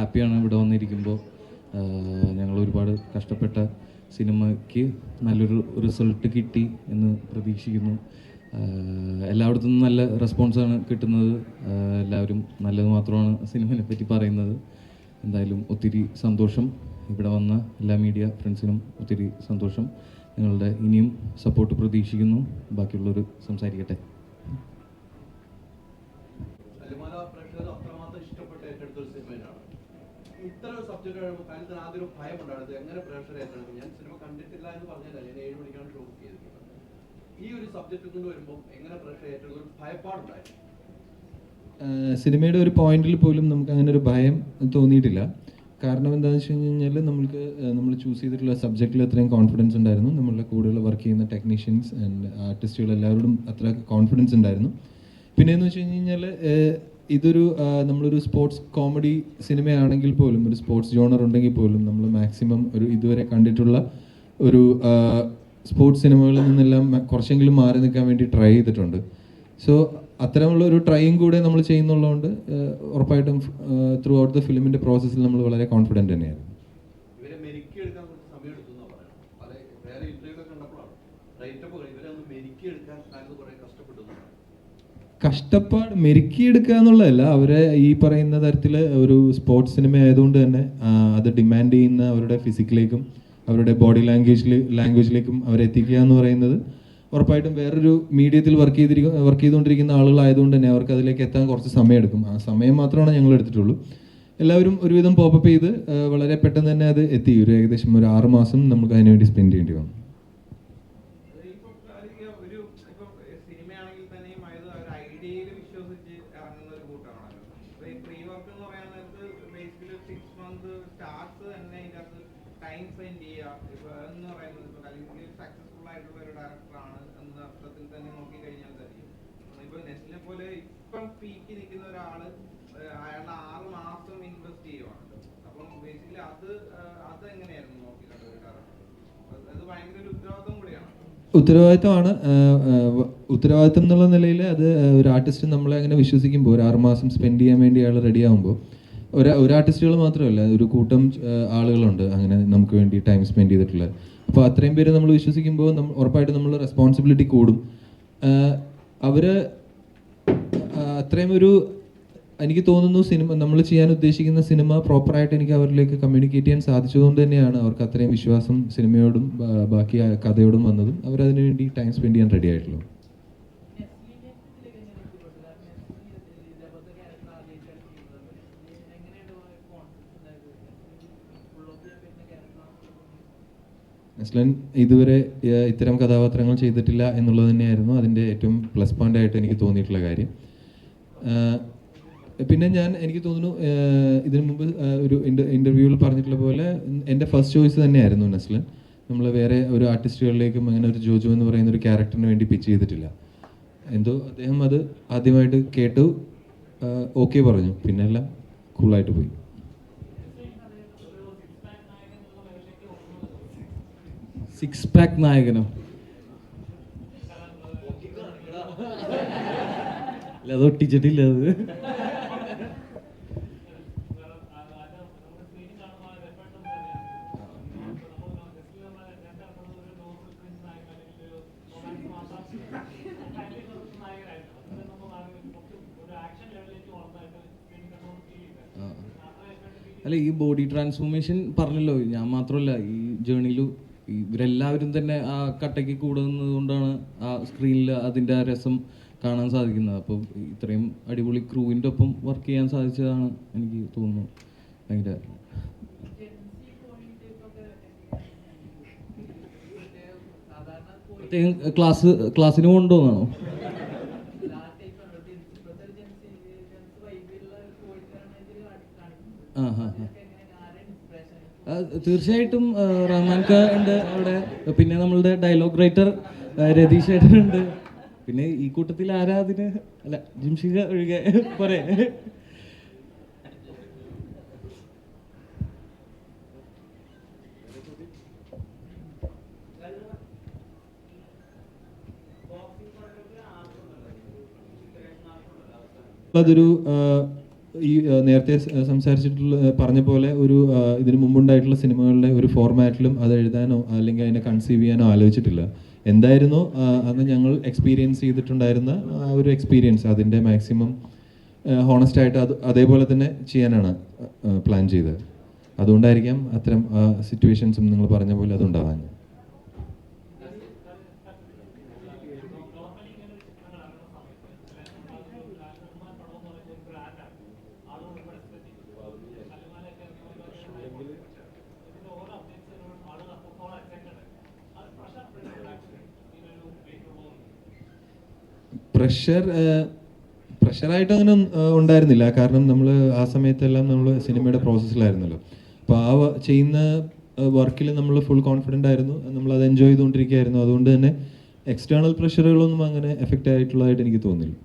ഹാപ്പിയാണ് ഇവിടെ വന്നിരിക്കുമ്പോൾ. ഞങ്ങൾ ഒരുപാട് കഷ്ടപ്പെട്ട സിനിമയ്ക്ക് നല്ലൊരു റിസൾട്ട് കിട്ടി എന്ന് പ്രതീക്ഷിക്കുന്നു. എല്ലായിടത്തു നിന്നും നല്ല റെസ്പോൺസാണ് കിട്ടുന്നത്. എല്ലാവരും നല്ലത് മാത്രമാണ് സിനിമയെ പറ്റി പറയുന്നത്. എന്തായാലും ഒത്തിരി സന്തോഷം. ഇവിടെ വന്ന എല്ലാ മീഡിയ ഫ്രണ്ട്സിനും ഒത്തിരി സന്തോഷം. നിങ്ങളുടെ ഇനിയും സപ്പോർട്ട് പ്രതീക്ഷിക്കുന്നു. ബാക്കിയുള്ളവർ സംസാരിക്കട്ടെ. ഇത്തരം സബ്ജക്റ്റ് കഴിയുമ്പോൾ കാര്യത്തിന് ആദ്യം ഒരു ഭയം ഉണ്ടായിരുന്നു. എങ്ങനെ പ്രേക്ഷകരെ ഏറ്റെടുക്കും? ഞാൻ സിനിമ കണ്ടിട്ടില്ല എന്ന് പറഞ്ഞതല്ല, ഞാൻ 7 മണിക്കാണ് ഷോ ബുക്ക് ചെയ്തിട്ടുള്ളത്. ഈ ഒരു സബ്ജക്റ്റ് കൊണ്ട് വരുമ്പോൾ എങ്ങനെ പ്രേക്ഷകരെ ഏറ്റെടുക്കും? ഭയപ്പാടുണ്ടായിരുന്നു. സിനിമയുടെ ഒരു പോയിന്റിൽ പോലും നമുക്ക് അങ്ങനെ ഒരു ഭയം തോന്നിയിട്ടില്ല. കാരണം എന്താണെന്ന് വെച്ച് കഴിഞ്ഞാൽ നമ്മൾ ചൂസ് ചെയ്തിട്ടുള്ള സബ്ജക്റ്റിൽ അത്രയും കോൺഫിഡൻസ് ഉണ്ടായിരുന്നു. നമ്മളുടെ കൂടെയുള്ള വർക്ക് ചെയ്യുന്ന ടെക്നീഷ്യൻസ് ആൻഡ് ആർട്ടിസ്റ്റുകൾ എല്ലാവരോടും അത്ര കോൺഫിഡൻസ് ഉണ്ടായിരുന്നു. പിന്നെയെന്ന് വെച്ച് കഴിഞ്ഞാൽ ഇതൊരു നമ്മളൊരു സ്പോർട്സ് കോമഡി സിനിമയാണെങ്കിൽ പോലും, ഒരു സ്പോർട്സ് ജോണർ ഉണ്ടെങ്കിൽ പോലും നമ്മൾ മാക്സിമം ഒരു ഇതുവരെ കണ്ടിട്ടുള്ള ഒരു സ്പോർട്സ് സിനിമകളിൽ നിന്നെല്ലാം കുറച്ചെങ്കിലും മാറി നിൽക്കാൻ വേണ്ടി ട്രൈ ചെയ്തിട്ടുണ്ട്. സോ അത്തരമുള്ള ഒരു ട്രൈയും കൂടെ നമ്മൾ ചെയ്യുന്നുള്ളതുകൊണ്ട് ഉറപ്പായിട്ടും ത്രൂ ഔട്ട് ദ ഫിലിമിൻ്റെ പ്രോസസ്സിൽ നമ്മൾ വളരെ കോൺഫിഡൻറ്റ് തന്നെയായിരുന്നു. കഷ്ടപ്പാട് മെരുക്കിയെടുക്കുക എന്നുള്ളതല്ല, അവരെ ഈ പറയുന്ന തരത്തിൽ ഒരു സ്പോർട്സ് സിനിമ ആയതുകൊണ്ട് തന്നെ അത് ഡിമാൻഡ് ചെയ്യുന്ന അവരുടെ ഫിസിക്കിലേക്കും അവരുടെ ബോഡി ലാംഗ്വേജിലേക്കും അവരെത്തിക്കുക എന്ന് പറയുന്നത് ഉറപ്പായിട്ടും വേറൊരു മീഡിയത്തിൽ വർക്ക് ചെയ്തുകൊണ്ടിരിക്കുന്ന ആളുകളായതുകൊണ്ട് തന്നെ അവർക്ക് അതിലേക്ക് എത്താൻ കുറച്ച് സമയമെടുക്കും. ആ സമയം മാത്രമാണ് ഞങ്ങൾ എടുത്തിട്ടുള്ളൂ. എല്ലാവരും ഒരുവിധം പോപ്പപ്പ് ചെയ്ത് വളരെ പെട്ടെന്ന് തന്നെ അത് എത്തി. ഏകദേശം ഒരു 6 മാസം നമുക്ക് അതിനുവേണ്ടി സ്പെൻഡ് ചെയ്യേണ്ടി വന്നു. ടൈം സ്പെൻഡ് ചെയ്യുക എന്ന് പറയുന്നത് അല്ലെങ്കിൽ സക്സസ്ഫുൾ ആയിട്ടുള്ള ഒരു ഡയറക്ടറാണ് എന്ന അർത്ഥത്തിൽ തന്നെ നോക്കി കഴിഞ്ഞാൽ സാധിക്കും. ഇപ്പൊ നെസ്ലിനെ പോലെ ഇപ്പം പീക്ക് നിൽക്കുന്ന ഒരാള് അയാളുടെ 6 മാസം ഇൻവെസ്റ്റ് ചെയ്യുവാണ്. അപ്പം ബേസിക്കലി അത് എങ്ങനെയായിരുന്നു നോക്കി കണ്ടത് ഒരു ഡയറക്ടർ? അത് ഭയങ്കര ഒരു ഉത്തരവാദിത്വം കൂടിയാണ്. ഉത്തരവാദിത്തം എന്നുള്ള നിലയിൽ അത് ഒരു ആർട്ടിസ്റ്റ് നമ്മളെ അങ്ങനെ വിശ്വസിക്കുമ്പോൾ ഒരു 6 മാസം സ്പെൻഡ് ചെയ്യാൻ വേണ്ടി അയാൾ റെഡി ആകുമ്പോൾ ഒരു ആർട്ടിസ്റ്റുകൾ മാത്രമല്ല, ഒരു കൂട്ടം ആളുകളുണ്ട് അങ്ങനെ നമുക്ക് വേണ്ടി ടൈം സ്പെൻഡ് ചെയ്തിട്ടുള്ളത്. അപ്പോൾ അത്രയും പേര് നമ്മൾ വിശ്വസിക്കുമ്പോൾ ഉറപ്പായിട്ടും നമ്മൾ റെസ്പോൺസിബിലിറ്റി കൂടും. അവർ അത്രയും ഒരു എനിക്ക് തോന്നുന്നു സിനിമ നമ്മൾ ചെയ്യാൻ ഉദ്ദേശിക്കുന്ന സിനിമ പ്രോപ്പറായിട്ട് എനിക്ക് അവരിലേക്ക് കമ്മ്യൂണിക്കേറ്റ് ചെയ്യാൻ സാധിച്ചതുകൊണ്ട് തന്നെയാണ് അവർക്ക് അത്രയും വിശ്വാസം സിനിമയോടും ബാക്കി കഥയോടും വന്നതും അവരതിനു വേണ്ടി ടൈം സ്പെൻഡ് ചെയ്യാൻ റെഡി ആയിട്ടുള്ളൂ. നെസ്ലൻ ഇതുവരെ ഇത്തരം കഥാപാത്രങ്ങൾ ചെയ്തിട്ടില്ല എന്നുള്ളത് തന്നെയായിരുന്നു അതിൻ്റെ ഏറ്റവും പ്ലസ് പോയിന്റ് ആയിട്ട് എനിക്ക് തോന്നിയിട്ടുള്ള കാര്യം. പിന്നെ എനിക്ക് തോന്നുന്നു ഇതിനു മുമ്പ് ഒരു ഇൻ്റർവ്യൂവിൽ പറഞ്ഞിട്ടുള്ള പോലെ എൻ്റെ ഫസ്റ്റ് ചോയ്സ് തന്നെയായിരുന്നു നെസ്ലൻ. നമ്മൾ വേറെ ഒരു ആർട്ടിസ്റ്റുകളിലേക്കും അങ്ങനെ ഒരു ജോജു എന്ന് പറയുന്ന ഒരു ക്യാരക്ടറിന് വേണ്ടി പിച്ച് ചെയ്തിട്ടില്ല. എന്തോ അദ്ദേഹം അത് ആദ്യമായിട്ട് കേട്ടു, ഓക്കെ പറഞ്ഞു, പിന്നെ എല്ലാം കൂളായിട്ട് പോയി. സിക്സ് പാക്ക് നായകനോ? അല്ല, അത് ഒട്ടിച്ചിട്ടില്ല. അത് അല്ല, ഈ ബോഡി ട്രാൻസ്ഫോർമേഷൻ പറഞ്ഞല്ലോ, ഞാൻ മാത്രമല്ല ഈ ജേണിയിൽ ഇവരെല്ലാവരും തന്നെ ആ കട്ടയ്ക്ക് കൂടെ നിന്നതുകൊണ്ടാണ് ആ സ്ക്രീനിൽ അതിൻ്റെ ആ രസം കാണാൻ സാധിക്കുന്നത്. അപ്പോൾ ഇത്രയും അടിപൊളി ക്രൂവിൻ്റെ ഒപ്പം വർക്ക് ചെയ്യാൻ സാധിച്ചതാണ് എനിക്ക് തോന്നുന്നു ഭയങ്കര. ക്ലാസ്സിന് കൊണ്ടുപോകുന്നതാണോ? തീർച്ചയായിട്ടും റഹ്മാൻ ഖാൻ ഉണ്ട് അവിടെ, പിന്നെ നമ്മളുടെ ഡയലോഗ് റൈറ്റർ രതീഷ് ഏട്ടനുണ്ട്, പിന്നെ ഈ കൂട്ടത്തിൽ ആരാ അതിന്, അല്ല ജിംഷിക ഒഴികെ പോരെ. അതൊരു ഈ നേരത്തെ പറഞ്ഞ പോലെ ഒരു ഇതിനു മുമ്പുണ്ടായിട്ടുള്ള സിനിമകളുടെ ഒരു ഫോർമാറ്റിലും അത് എഴുതാനോ അല്ലെങ്കിൽ അതിനെ കൺസീവ് ചെയ്യാനോ ആലോചിച്ചിട്ടില്ല. എന്തായിരുന്നോ അന്ന് ഞങ്ങൾ എക്സ്പീരിയൻസ് ചെയ്തിട്ടുണ്ടായിരുന്ന ആ ഒരു എക്സ്പീരിയൻസ് അതിൻ്റെ മാക്സിമം ഹോണസ്റ്റായിട്ട് അതേപോലെ തന്നെ ചെയ്യാനാണ് പ്ലാൻ ചെയ്തത്. അതുകൊണ്ടായിരിക്കാം അത്തരം സിറ്റുവേഷൻസും നിങ്ങൾ പറഞ്ഞ പോലെ അതുണ്ടാവാൻ. പ്രഷറായിട്ട് അങ്ങനെ ഉണ്ടായിരുന്നില്ല. കാരണം നമ്മൾ ആ സമയത്തെല്ലാം നമ്മൾ സിനിമയുടെ പ്രോസസ്സിലായിരുന്നല്ലോ. അപ്പോൾ ചെയ്യുന്ന വർക്കിൽ നമ്മൾ ഫുൾ കോൺഫിഡൻ്റ് ആയിരുന്നു, നമ്മൾ അത് എൻജോയ് ചെയ്തുകൊണ്ടിരിക്കുകയായിരുന്നു. അതുകൊണ്ട് തന്നെ എക്സ്റ്റേണൽ പ്രഷറുകളൊന്നും അങ്ങനെ എഫക്റ്റ് ആയിട്ടുള്ളതായിട്ട് എനിക്ക് തോന്നില്ല.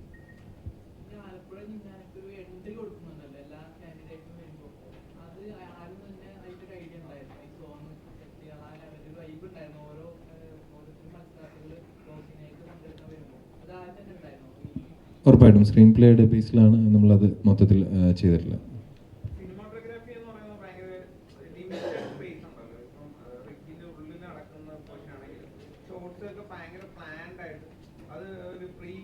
ഉറപ്പായിട്ടും സ്ക്രീൻ പ്ലേയുടെ ബേസിലാണ് നമ്മളത് മൊത്തത്തിൽ ചെയ്തിട്ടുള്ളത്. സിനിമാറ്റോഗ്രാഫി എന്ന് പറയുന്നത് ഭയങ്കര ലിമിറ്റഡ് സ്പേസ് ഉണ്ടല്ലോ. ഇപ്പം റിക്കിന്റെ ഉള്ളിൽ നടക്കുന്ന പോർഷൻ ആണെങ്കിലും ഷോർട്സ് ഒക്കെ ഭയങ്കര പ്ലാൻഡ് ആയിട്ട് അത് ഒരു പ്രീ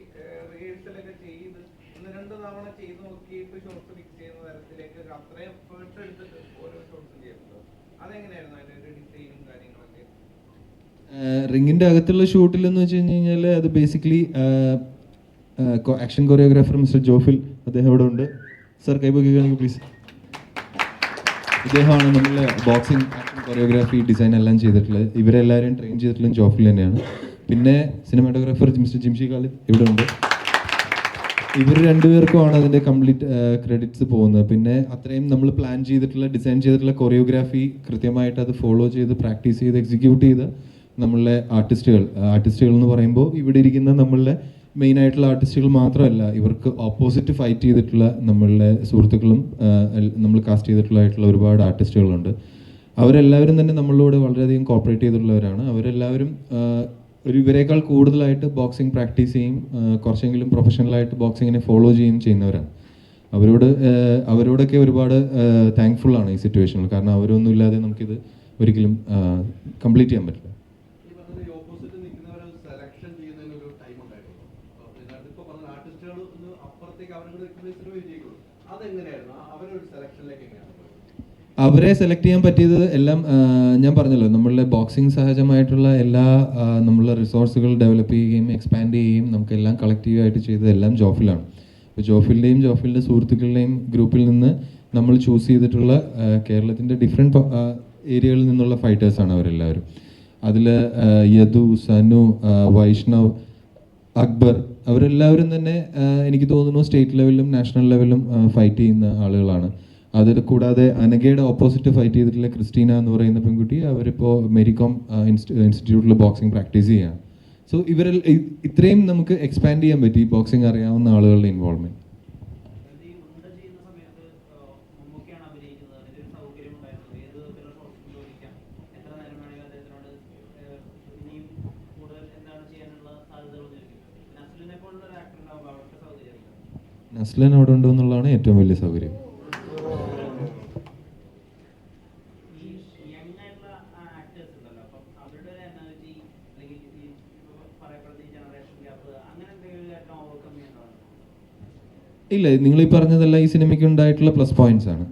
റിഹേഴ്സലൊക്കെ ചെയ്ത് 1-2 തവണ ചെയ്ത് നോക്കിയിട്ട് ഷോർട്സ് ഫിക്സ് ചെയ്യുന്ന തരത്തിലേക്ക് അത്രയും എഫേർട്ട് എടുത്തിട്ട് ഓരോ ഷോർട്സും ചെയ്യുന്നുണ്ടോ? അതെങ്ങനെയായിരുന്നു അതിന്റെ ഒരു ഡിസൈനും കാര്യങ്ങളൊക്കെ? റിങ്ങിൻ്റെ അകത്തുള്ള ഷൂട്ടിൽ എന്ന് വെച്ച് കഴിഞ്ഞാൽ അത് basically action choreographer mister Jophil, അദ്ദേഹം ഇവിടെ ഉണ്ട്. സർ കൈപൊക്കിക്കുകയാണെങ്കിൽ പ്ലീസ്. ഇദ്ദേഹമാണ് നമ്മളെ ബോക്സിംഗ് ആക്ഷൻ കൊറിയോഗ്രാഫി ഡിസൈൻ എല്ലാം ചെയ്തിട്ടുള്ളത്. ഇവരെല്ലാവരും ട്രെയിൻ ചെയ്തിട്ടുള്ളത് ജോഫിൽ തന്നെയാണ്. പിന്നെ സിനിമാറ്റോഗ്രാഫർ മിസ്റ്റർ ജിംഷി ഖാലിദ് ഇവിടെ ഉണ്ട്. ഇവർ രണ്ടുപേർക്കുമാണ് അതിൻ്റെ കംപ്ലീറ്റ് ക്രെഡിറ്റ്സ് പോകുന്നത്. പിന്നെ അത്രയും നമ്മൾ പ്ലാൻ ചെയ്തിട്ടുള്ള ഡിസൈൻ ചെയ്തിട്ടുള്ള കൊറിയോഗ്രാഫി കൃത്യമായിട്ട് അത് ഫോളോ ചെയ്ത് പ്രാക്ടീസ് ചെയ്ത് എക്സിക്യൂട്ട് ചെയ്ത് നമ്മളുടെ ആർട്ടിസ്റ്റുകൾ എന്ന് പറയുമ്പോൾ ഇവിടെ ഇരിക്കുന്ന നമ്മളുടെ മെയിൻ ആയിട്ടുള്ള ആർട്ടിസ്റ്റുകൾ മാത്രമല്ല, ഇവർക്ക് ഓപ്പോസിറ്റ് ഫൈറ്റ് ചെയ്തിട്ടുള്ള നമ്മളുടെ സുഹൃത്തുക്കളും നമ്മൾ കാസ്റ്റ് ചെയ്തിട്ടുള്ളതായിട്ടുള്ള ഒരുപാട് ആർട്ടിസ്റ്റുകളുണ്ട്. അവരെല്ലാവരും തന്നെ നമ്മളോട് വളരെയധികം കോപ്പറേറ്റ് ചെയ്തിട്ടുള്ളവരാണ്. അവരെല്ലാവരും ഇവരെക്കാൾ കൂടുതലായിട്ട് ബോക്സിംഗ് പ്രാക്ടീസ് ചെയ്യും, കുറച്ചെങ്കിലും പ്രൊഫഷണലായിട്ട് ബോക്സിങ്ങിനെ ഫോളോ ചെയ്യുന്നവരാണ്. അവരോടൊക്കെ ഒരുപാട് താങ്ക്ഫുൾ ആണ് ഈ സിറ്റുവേഷനിൽ. കാരണം അവരൊന്നും ഇല്ലാതെ നമുക്കിത് ഒരിക്കലും കംപ്ലീറ്റ് ചെയ്യാൻ പറ്റില്ല. അവരെ സെലക്ട് ചെയ്യാൻ പറ്റിയത് എല്ലാം ഞാൻ പറഞ്ഞല്ലോ, നമ്മളുടെ ബോക്സിംഗ് സഹജമായിട്ടുള്ള എല്ലാ നമ്മളുടെ റിസോഴ്സുകൾ ഡെവലപ്പ് ചെയ്യുകയും എക്സ്പാൻഡ് ചെയ്യുകയും നമുക്കെല്ലാം കളക്റ്റീവായിട്ട് ചെയ്തതെല്ലാം ജോഫിലാണ്. അപ്പോൾ ജോഫിലിൻ്റെ സുഹൃത്തുക്കളുടെയും ഗ്രൂപ്പിൽ നിന്ന് നമ്മൾ ചൂസ് ചെയ്തിട്ടുള്ള കേരളത്തിൻ്റെ ഡിഫറെൻറ്റ് ഏരിയകളിൽ നിന്നുള്ള ഫൈറ്റേഴ്സാണ് അവരെല്ലാവരും. അതിൽ യദു, സനു, വൈഷ്ണവ്, അക്ബർ അവരെല്ലാവരും തന്നെ എനിക്ക് തോന്നുന്നു സ്റ്റേറ്റ് ലെവലിലും നാഷണൽ ലെവലിലും ഫൈറ്റ് ചെയ്യുന്ന ആളുകളാണ്. അതിൽ കൂടാതെ അനഘയുടെ ഓപ്പോസിറ്റ് ഫൈറ്റ് ചെയ്തിട്ടുള്ള ക്രിസ്റ്റീന എന്ന് പറയുന്ന പെൺകുട്ടി, അവരിപ്പോൾ മെരികോം ഇൻസ്റ്റിറ്റ്യൂട്ടിൽ ബോക്സിംഗ് പ്രാക്ടീസ് ചെയ്യുകയാണ്. സോ ഇത്രയും നമുക്ക് എക്സ്പാൻഡ് ചെയ്യാൻ പറ്റി ബോക്സിംഗ് അറിയാവുന്ന ആളുകളുടെ ഇൻവോൾവ്മെൻറ്റ്. നസ്ലൻ അവിടെ ഉണ്ടോ എന്നുള്ളതാണ് ഏറ്റവും വലിയ സൗകര്യം. ഇല്ല, നിങ്ങൾ ഈ പറഞ്ഞതെല്ലാം ഈ സിനിമയ്ക്ക് ഉണ്ടായിട്ടുള്ള പ്ലസ് പോയിന്റ്സ് ആണ്.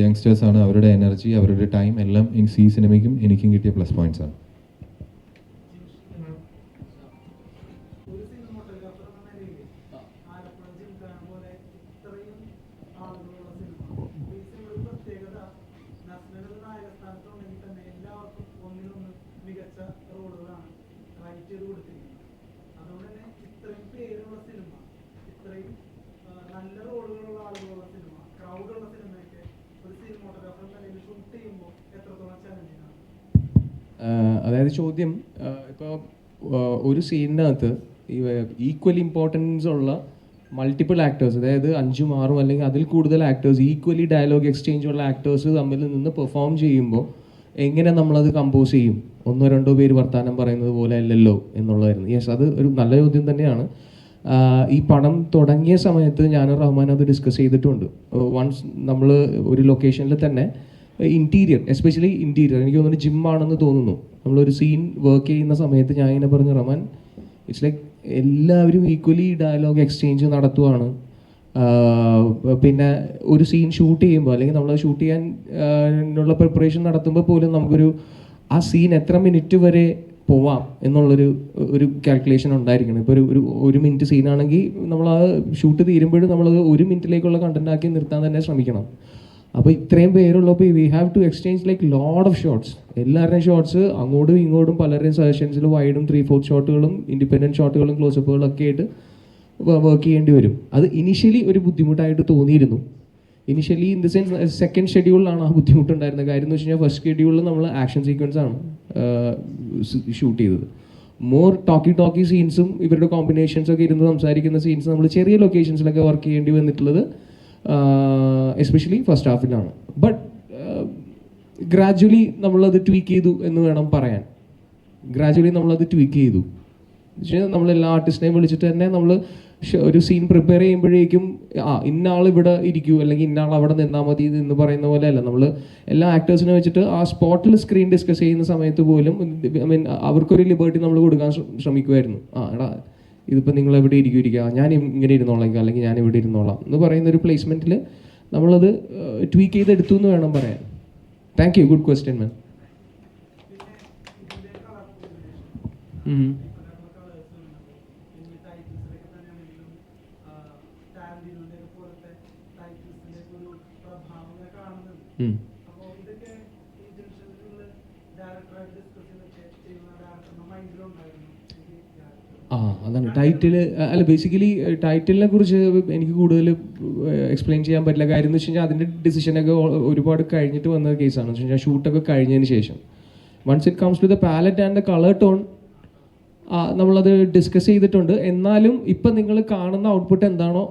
യങ്സ്റ്റേഴ്സ് ആണ്, അവരുടെ എനർജി, അവരുടെ ടൈം എല്ലാം ഈ സിനിമയ്ക്കും എനിക്കും കിട്ടിയ പ്ലസ് പോയിന്റ്സ് ആണ്. അതായത് ചോദ്യം, ഇപ്പോൾ ഒരു സീനിനകത്ത് ഈക്വലി ഇമ്പോർട്ടൻസ് ഉള്ള മൾട്ടിപ്പിൾ ആക്ടേഴ്സ്, അതായത് 5, 6 അല്ലെങ്കിൽ അതിൽ കൂടുതൽ ആക്ടേഴ്സ്, ഈക്വലി ഡയലോഗ് എക്സ്ചേഞ്ച് ഉള്ള ആക്ടേഴ്സ് തമ്മിൽ നിന്ന് പെർഫോം ചെയ്യുമ്പോൾ എങ്ങനെ നമ്മളത് കമ്പോസ് ചെയ്യും? 1, 2 പേര് വർത്തമാനം പറയുന്നത് പോലെ അല്ലല്ലോ എന്നുള്ളതായിരുന്നു. യെസ്, അത് ഒരു നല്ല ചോദ്യം തന്നെയാണ്. ഈ പടം തുടങ്ങിയ സമയത്ത് ഞാനും റഹ്മാൻ അത് ഡിസ്കസ് ചെയ്തിട്ടുണ്ട്. വൺസ് നമ്മൾ ഒരു ലൊക്കേഷനിൽ തന്നെ ഇൻറ്റീരിയർ, എസ്പെഷ്യലി ഇൻറ്റീരിയർ, എനിക്ക് തോന്നുന്നു ജിമ്മാണെന്ന് തോന്നുന്നു, നമ്മളൊരു സീൻ വർക്ക് ചെയ്യുന്ന സമയത്ത് ഞാൻ ഇങ്ങനെ പറഞ്ഞു, റഹ്മാൻ ഇറ്റ്സ് ലൈക്ക് എല്ലാവരും ഈക്വലി ഡയലോഗ് എക്സ്ചേഞ്ച് നടത്തുവാണ്. പിന്നെ ഒരു സീൻ ഷൂട്ട് ചെയ്യുമ്പോൾ അല്ലെങ്കിൽ നമ്മൾ ഷൂട്ട് ചെയ്യാൻ ഉള്ള പ്രിപ്പറേഷൻ നടത്തുമ്പോൾ പോലും നമുക്കൊരു ആ സീൻ എത്ര മിനിറ്റ് വരെ പോവാം എന്നുള്ളൊരു കാൽക്കുലേഷൻ ഉണ്ടായിരിക്കണം. ഇപ്പോൾ ഒരു മിനിറ്റ് സീനാണെങ്കിൽ നമ്മൾ ആ ഷൂട്ട് തീരുമ്പോഴും നമ്മളത് 1 മിനിറ്റിലേക്കുള്ള കണ്ടന്റ് ആക്കി നിർത്താൻ തന്നെ ശ്രമിക്കണം. അപ്പോൾ ഇത്രയും പേരുള്ളപ്പോൾ we have to exchange like load of shots. എല്ലാവരുടെയും ഷോട്ട്സ് അങ്ങോട്ടും ഇങ്ങോട്ടും പലരുടെയും സജഷൻസിൽ വൈഡും 3/4 ഷോട്ടുകളും ഇൻഡിപെൻഡൻറ്റ് ഷോട്ടുകളും ക്ലോസപ്പുകളും ഒക്കെ ആയിട്ട് വർക്ക് ചെയ്യേണ്ടി വരും. അത് ഇനിഷ്യലി ഒരു ബുദ്ധിമുട്ടായിട്ട് തോന്നിയിരുന്നു. Initially in the sense second ഷെഡ്യൂളിലാണ് ആ ബുദ്ധിമുട്ടുണ്ടായിരുന്നത്. കാര്യം എന്ന് വെച്ച് കഴിഞ്ഞാൽ ഫസ്റ്റ് ഷെഡ്യൂളിൽ നമ്മൾ ആക്ഷൻ സീക്വൻസ് ആണ് ഷൂട്ട് ചെയ്തത്. മോർ ടോക്കി സീൻസും ഇവരുടെ കോമ്പിനേഷൻസ് ഒക്കെ ഇരുന്ന് സംസാരിക്കുന്ന സീൻസ് നമ്മൾ ചെറിയ ലൊക്കേഷൻസിലൊക്കെ വർക്ക് ചെയ്യേണ്ടി വന്നിട്ടുള്ളത് എസ്പെഷ്യലി ഫസ്റ്റ് ഹാഫിലാണ്. ബട്ട് ഗ്രാജ്വലി നമ്മളത് ട്വീക്ക് ചെയ്തു എന്ന് വേണം പറയാൻ. ഗ്രാജ്വലി നമ്മളത് ട്വീക്ക് ചെയ്തു. നമ്മളെല്ലാ ആർട്ടിസ്റ്റിനെയും വിളിച്ചിട്ട് തന്നെ നമ്മൾ ഒരു സീൻ പ്രിപ്പയർ ചെയ്യുമ്പോഴേക്കും ഇന്ന ആൾ ഇവിടെ ഇരിക്കൂ അല്ലെങ്കിൽ ഇന്ന ആൾ അവിടെ നിന്നാൽ മതി എന്ന് പറയുന്ന പോലെ അല്ല. നമ്മൾ എല്ലാ ആക്ടേഴ്സിനെ വെച്ചിട്ട് ആ സ്പോട്ടിൽ സ്ക്രീൻ ഡിസ്കസ് ചെയ്യുന്ന സമയത്ത് പോലും ഐ മീൻ അവർക്കൊരു ലിബർട്ടി നമ്മൾ കൊടുക്കാൻ ശ്രമിക്കുമായിരുന്നു. എടാ ഇതിപ്പോൾ നിങ്ങൾ എവിടെ ഇരിക്കുക, ഞാൻ ഇങ്ങനെ ഇരുന്നോളാം അല്ലെങ്കിൽ ഞാൻ ഇവിടെ ഇരുന്നോളാം എന്ന് പറയുന്ന ഒരു പ്ലേസ്മെൻറ്റിൽ നമ്മളത് ട്വീക്ക് ചെയ്തെടുത്തു എന്ന് വേണം പറയാൻ. താങ്ക് യു, ഗുഡ് ക്വസ്റ്റ്യൻ മാൻ. അതാണ് ടൈറ്റിൽ. അല്ല, ബേസിക്കലി ടൈറ്റിലിനെ കുറിച്ച് എനിക്ക് കൂടുതൽ എക്സ്പ്ലെയിൻ ചെയ്യാൻ പറ്റില്ല. കാര്യം എന്ന് വെച്ച് കഴിഞ്ഞാൽ അതിൻ്റെ ഡിസിഷനൊക്കെ ഒരുപാട് കഴിഞ്ഞിട്ട് വന്ന കേസാണ്. എന്ന് വെച്ച് കഴിഞ്ഞാൽ ഷൂട്ടൊക്കെ കഴിഞ്ഞതിന് ശേഷം once it comes to the palette and the colour tone നമ്മളത് ഡിസ്കസ് ചെയ്തിട്ടുണ്ട്. എന്നാലും ഇപ്പം നിങ്ങൾ കാണുന്ന ഔട്ട്പുട്ട് എന്താണോ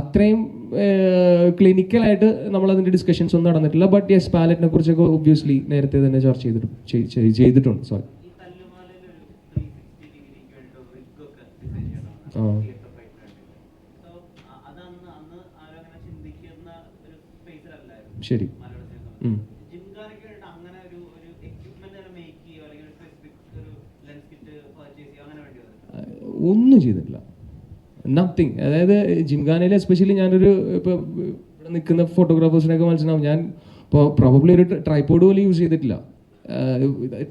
അത്രയും ക്ലിനിക്കലായിട്ട് നമ്മളതിൻ്റെ ഡിസ്കഷൻസ് ഒന്നും നടന്നിട്ടില്ല. ബട്ട് യെസ്, പാലറ്റിനെ കുറിച്ചൊക്കെ ഒബ്വിയസ്ലി നേരത്തെ തന്നെ ചർച്ച ചെയ്തിട്ടുണ്ട്. സോറി. ശരി. ഒന്നും ചെയ്തിട്ടില്ല, നത്തിങ്. അതായത് ജിംഖാനയിൽ എസ്പെഷ്യലി ഞാനൊരു ഇപ്പോൾ ഇവിടെ നിൽക്കുന്ന ഫോട്ടോഗ്രാഫേഴ്സിനൊക്കെ മനസ്സിലാവും, ഞാൻ ഇപ്പോൾ പ്രോബബ്ലി ഒരു ട്രൈപോഡ് പോലും യൂസ് ചെയ്തിട്ടില്ല.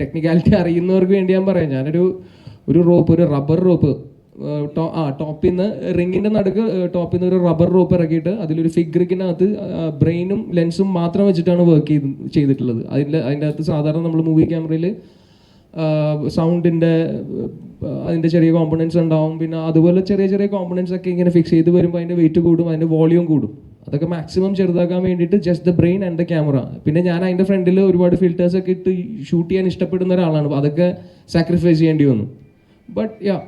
ടെക്നിക്കാലിറ്റി അറിയുന്നവർക്ക് വേണ്ടി ഞാൻ പറയാം, ഞാനൊരു റോപ്പ്, ഒരു റബ്ബർ റോപ്പ് ടോപ്പിൽ നിന്ന് റിങ്ങിൻ്റെ നടുക്ക് ടോപ്പിൽ നിന്ന് ഒരു റബ്ബർ റോപ്പ് ഇറക്കിയിട്ട് അതിലൊരു ഫിഗറിക്കിനകത്ത് ബ്രെയിനും ലെൻസും മാത്രം വെച്ചിട്ടാണ് വർക്ക് ചെയ്തിട്ടുള്ളത്. അതിൻ്റെ അകത്ത് സാധാരണ നമ്മൾ മൂവി ക്യാമറയിൽ സൗണ്ടിൻ്റെ അതിൻ്റെ ചെറിയ കോമ്പണൻസ് ഉണ്ടാവും. പിന്നെ അതുപോലെ ചെറിയ കോമ്പണൻസ് ഒക്കെ ഇങ്ങനെ ഫിക്സ് ചെയ്ത് വരുമ്പോൾ അതിൻ്റെ വെയിറ്റ് കൂടും, അതിൻ്റെ വോളിയം കൂടും. അതൊക്കെ മാക്സിമം ചെറുതാക്കാൻ വേണ്ടിയിട്ട് just the brain and the camera. പിന്നെ ഞാൻ അതിൻ്റെ ഫ്രണ്ടിൽ ഒരുപാട് ഫിൽറ്റേഴ്സ് ഒക്കെ ഇട്ട് ഷൂട്ട് ചെയ്യാൻ ഇഷ്ടപ്പെടുന്ന ഒരാളാണ്. അതൊക്കെ സാക്രിഫൈസ് ചെയ്യേണ്ടി വന്നു. ബട്ട് യാ,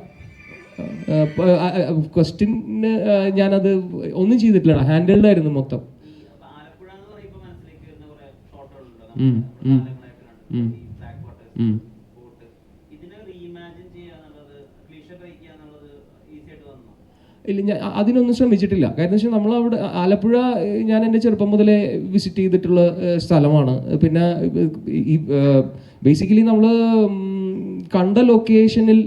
ക്വസ്റ്റ്യന് ഞാനത് ഒന്നും ചെയ്തിട്ടില്ല, ഹാൻഡിൽഡ് ആയിരുന്നു മൊത്തം. ഇല്ല, ഞാൻ അതിനൊന്നും ശ്രമിച്ചിട്ടില്ല. കാര്യം എന്ന് വെച്ചാൽ നമ്മളവിടെ ആലപ്പുഴ ഞാൻ എൻ്റെ ചെറുപ്പം മുതലേ വിസിറ്റ് ചെയ്തിട്ടുള്ള സ്ഥലമാണ്. പിന്നെ ഈ ബേസിക്കലി നമ്മൾ കണ്ട ലൊക്കേഷനിൽ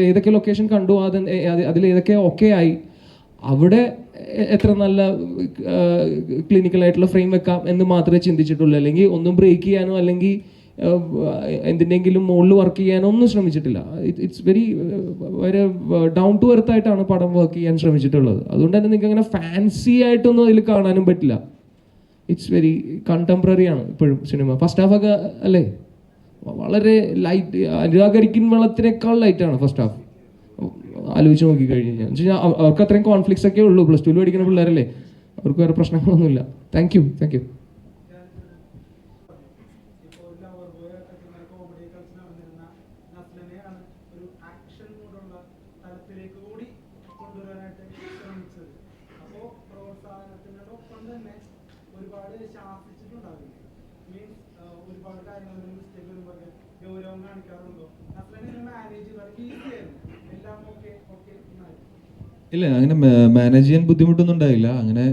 ഏതൊക്കെ ലൊക്കേഷൻ കണ്ടു അതിൽ ഏതൊക്കെ ഓക്കെ ആയി, അവിടെ എത്ര നല്ല ക്ലിനിക്കലായിട്ടുള്ള ഫ്രെയിം വെക്കാം എന്ന് മാത്രമേ ചിന്തിച്ചിട്ടുള്ളൂ. അല്ലെങ്കിൽ ഒന്നും ബ്രേക്ക് ചെയ്യാനോ അല്ലെങ്കിൽ എന്തിൻ്റെങ്കിലും മുകളിൽ വർക്ക് ചെയ്യാനോ ഒന്നും ശ്രമിച്ചിട്ടില്ല. It's very down to earth ആയിട്ടാണ് പടം വർക്ക് ചെയ്യാൻ ശ്രമിച്ചിട്ടുള്ളത്. അതുകൊണ്ട് തന്നെ നിങ്ങൾക്ക് അങ്ങനെ ഫാൻസി ആയിട്ടൊന്നും അതിൽ കാണാനും പറ്റില്ല. ഇറ്റ്സ് വെരി കണ്ടംപററി ആണ് ഇപ്പോഴും സിനിമ. ഫസ്റ്റ് ഹാഫ് ഒക്കെ അല്ലേ വളരെ ലൈറ്റ്, അനുരാഗരിക്കും വെള്ളത്തിനേക്കാൾ ലൈറ്റാണ് ഫസ്റ്റ് ഹാഫ്. ആലോചിച്ച് നോക്കിക്കഴിഞ്ഞ് കഴിഞ്ഞാൽ അവർക്ക് അത്രയും കോൺഫ്ലിക്ട്സ് ഒക്കെ ഉള്ളൂ. +2 പഠിക്കുന്ന പിള്ളേരല്ലേ, അവർക്ക് വേറെ പ്രശ്നങ്ങളൊന്നുമില്ല. Thank you. ഗൗരവം കാണിക്കാറുണ്ടോ? മാനേജ് എല്ലാം ഓക്കെ ഇല്ല, അങ്ങനെ മാനേജ് ചെയ്യാൻ ബുദ്ധിമുട്ടൊന്നും ഉണ്ടായില്ല. അങ്ങനെ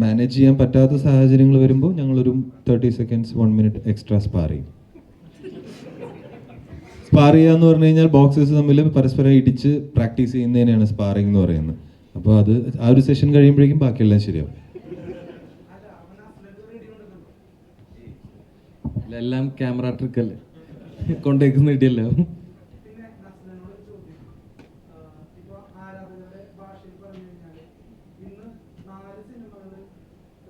മാനേജ് ചെയ്യാൻ പറ്റാത്ത സാഹചര്യങ്ങൾ വരുമ്പോൾ ഞങ്ങളൊരു 30 സെക്കൻഡ്സ് 1 മിനിറ്റ് എക്സ്ട്രാ സ്പാർ ചെയ്യും. സ്പാർ ചെയ്യുക എന്ന് പറഞ്ഞു കഴിഞ്ഞാൽ ബോക്സേഴ്സ് തമ്മിൽ പരസ്പരം ഇടിച്ച് പ്രാക്ടീസ് ചെയ്യുന്നതിനെയാണ് സ്പാറിംഗ് എന്ന് പറയുന്നത്. അപ്പോൾ അത് ആ ഒരു സെഷൻ കഴിയുമ്പോഴേക്കും ബാക്കിയെല്ലാം ശരിയാവും. എല്ലാം ക്യാമറ ട്രിക്കല്ലേ, കൊണ്ടേക്കുന്ന ഇടിയല്ല. പിന്നെ നസ്ലിനോട് ഒരു ചോദ്യം. ഇപ്പൊ ആരാധകരുടെ ഭാഷയിൽ പറഞ്ഞു കഴിഞ്ഞാല് ഇന്ന് 4 സിനിമകൾ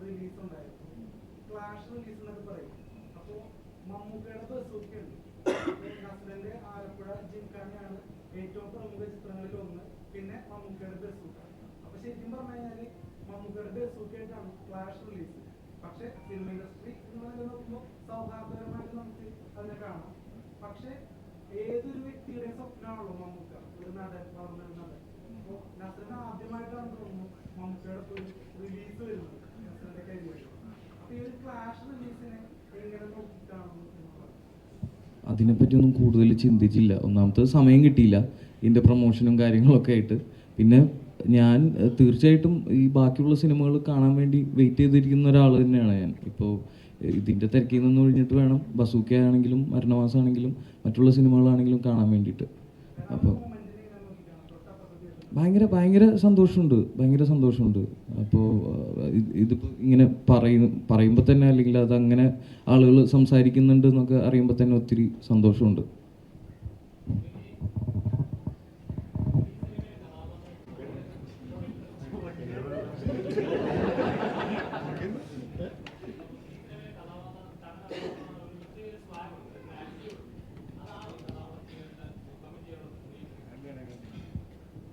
റിലീസ് ഉണ്ടായിരുന്നു. ഫ്ലാഷ് റിലീസ് എന്നൊക്കെ പറയും. അപ്പോ മമ്മൂക്കയുടെ ബസൂക്കയുണ്ട്. നസ്ലിന്റെ ആലപ്പുഴ ജിംഖാനയാണ് ഏറ്റവും പ്രമുഖ ചിത്രങ്ങളിൽ ഒന്ന്. പിന്നെ മമ്മൂക്കയുടെ ബസൂക്ക. അപ്പൊ ശരിക്കും പറഞ്ഞു കഴിഞ്ഞാല് മമ്മൂക്കയുടെ ബസൂക്കയായിട്ടാണ് ഫ്ലാഷ് റിലീസ്. പക്ഷെ ഫിലിം ഇൻഡസ്ട്രി എന്ന് നോക്കുമ്പോൾ സൗഹാർദ്ദപരമായിട്ട് നമുക്ക് അതിനെ കാണാം. പക്ഷെ ഏതൊരു വ്യക്തിയുടെയും സ്വപ്നമാണല്ലോ മമ്മൂക്ക, ഒരു നടൻ, വളർന്ന ഒരു നടൻ. അപ്പോ നസ്ലിന് ആദ്യമായിട്ടാണ് തോന്നുന്നു മമ്മൂക്കയുടെ ഒരു റിലീസ് വരുന്നത് നസ്ലിന്റെ കരിയറിൽ. അപ്പൊ ഈ ഒരു ഫ്ലാഷ് റിലീസിനെ എങ്ങനെ നോക്കി കാണുന്നു എന്നുള്ളത്? അതിനെപ്പറ്റിയൊന്നും കൂടുതൽ ചിന്തിച്ചില്ല. ഒന്നാമത്തെ സമയം കിട്ടിയില്ല ഇതിൻ്റെ പ്രൊമോഷനും കാര്യങ്ങളൊക്കെ ആയിട്ട്. പിന്നെ ഞാൻ തീർച്ചയായിട്ടും ഈ ബാക്കിയുള്ള സിനിമകൾ കാണാൻ വേണ്ടി വെയിറ്റ് ചെയ്തിരിക്കുന്ന ഒരാൾ തന്നെയാണ് ഞാൻ. ഇപ്പോൾ ഇതിൻ്റെ തിരക്കിൽ നിന്ന് ഒഴിഞ്ഞിട്ട് വേണം ബസൂക്ക ആണെങ്കിലും മരണമാസമാണെങ്കിലും മറ്റുള്ള സിനിമകളാണെങ്കിലും കാണാൻ വേണ്ടിയിട്ട്. അപ്പോൾ ഭയങ്കര സന്തോഷമുണ്ട്. അപ്പോൾ ഇതിപ്പോൾ ഇങ്ങനെ പറയുമ്പോൾ തന്നെ, അല്ലെങ്കിൽ അതങ്ങനെ ആളുകൾ സംസാരിക്കുന്നുണ്ട് എന്നൊക്കെ അറിയുമ്പോൾ തന്നെ ഒത്തിരി സന്തോഷമുണ്ട്.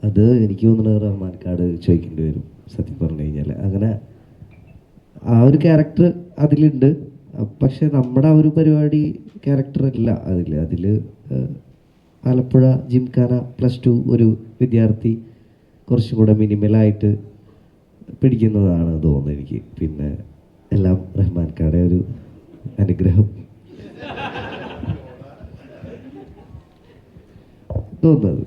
അത് എനിക്ക് തോന്നുന്നത് റഹ്മാൻകാട് ചോദിക്കേണ്ടി വരും സത്യം പറഞ്ഞു കഴിഞ്ഞാൽ. അങ്ങനെ ആ ഒരു ക്യാരക്ടർ അതിലുണ്ട്, പക്ഷെ നമ്മുടെ ആ ഒരു പരിപാടി ക്യാരക്ടറല്ല അതിൽ ആലപ്പുഴ ജിംഖാന +2 ഒരു വിദ്യാർത്ഥി കുറച്ചും കൂടെ മിനിമലായിട്ട് പിടിക്കുന്നതാണ് തോന്നുന്നത് എനിക്ക്. പിന്നെ എല്ലാം റഹ്മാൻകാടെ ഒരു അനുഗ്രഹം തോന്നുന്നത്.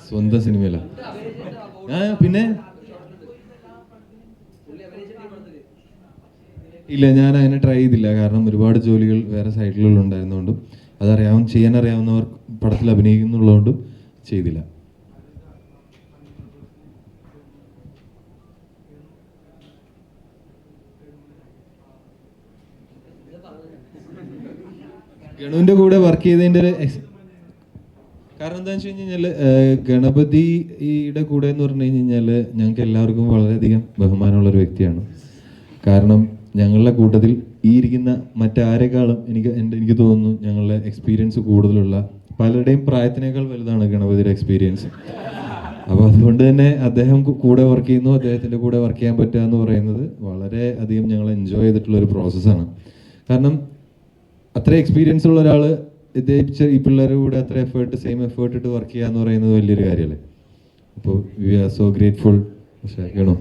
സ്വന്തം സിനിമയില പിന്നെ ഇല്ല, ഞാൻ അങ്ങനെ ട്രൈ ചെയ്തില്ല. കാരണം ഒരുപാട് ജോലികൾ വേറെ സൈഡിലുള്ള ഉണ്ടായിരുന്നതുകൊണ്ടും ചെയ്യാനറിയാവുന്നവർ പടത്തിൽ അഭിനയിക്കുന്നുള്ളതുകൊണ്ടും ചെയ്തില്ല. ഗണുവിൻ്റെ കൂടെ വർക്ക് ചെയ്തതിൻ്റെ ഒരു കാരണം എന്താണെന്ന് വെച്ച് കഴിഞ്ഞാൽ ഗണപതിയുടെ കൂടെ എന്ന് പറഞ്ഞു കഴിഞ്ഞാൽ ഞങ്ങൾക്ക് എല്ലാവർക്കും വളരെയധികം ബഹുമാനമുള്ളൊരു വ്യക്തിയാണ്. കാരണം ഞങ്ങളുടെ കൂട്ടത്തിൽ ഈ ഇരിക്കുന്ന മറ്റാരെക്കാളും എനിക്ക് തോന്നുന്നു ഞങ്ങളുടെ എക്സ്പീരിയൻസ് കൂടുതലുള്ള പലരുടെയും പ്രായത്തിനേക്കാൾ വലുതാണ് ഗണപതിയുടെ എക്സ്പീരിയൻസ്. അപ്പോൾ അതുകൊണ്ട് തന്നെ അദ്ദേഹം കൂടെ വർക്ക് ചെയ്യുന്നു, അദ്ദേഹത്തിൻ്റെ കൂടെ വർക്ക് ചെയ്യാൻ പറ്റുക എന്ന് പറയുന്നത് വളരെ അധികം ഞങ്ങൾ എൻജോയ് ചെയ്തിട്ടുള്ളൊരു പ്രോസസ്സാണ്. കാരണം അത്ര എക്സ്പീരിയൻസ് ഉള്ള ഒരാൾ ഈ പിള്ളേരുടെ കൂടെ അത്ര സെയിം എഫേർട്ട് ഇട്ട് വർക്ക് ചെയ്യുക എന്ന് പറയുന്നത് വലിയൊരു കാര്യമല്ലേ. അപ്പോൾ വി ആർ സോ ഗ്രേറ്റ്ഫുൾ. പക്ഷേ കേണോ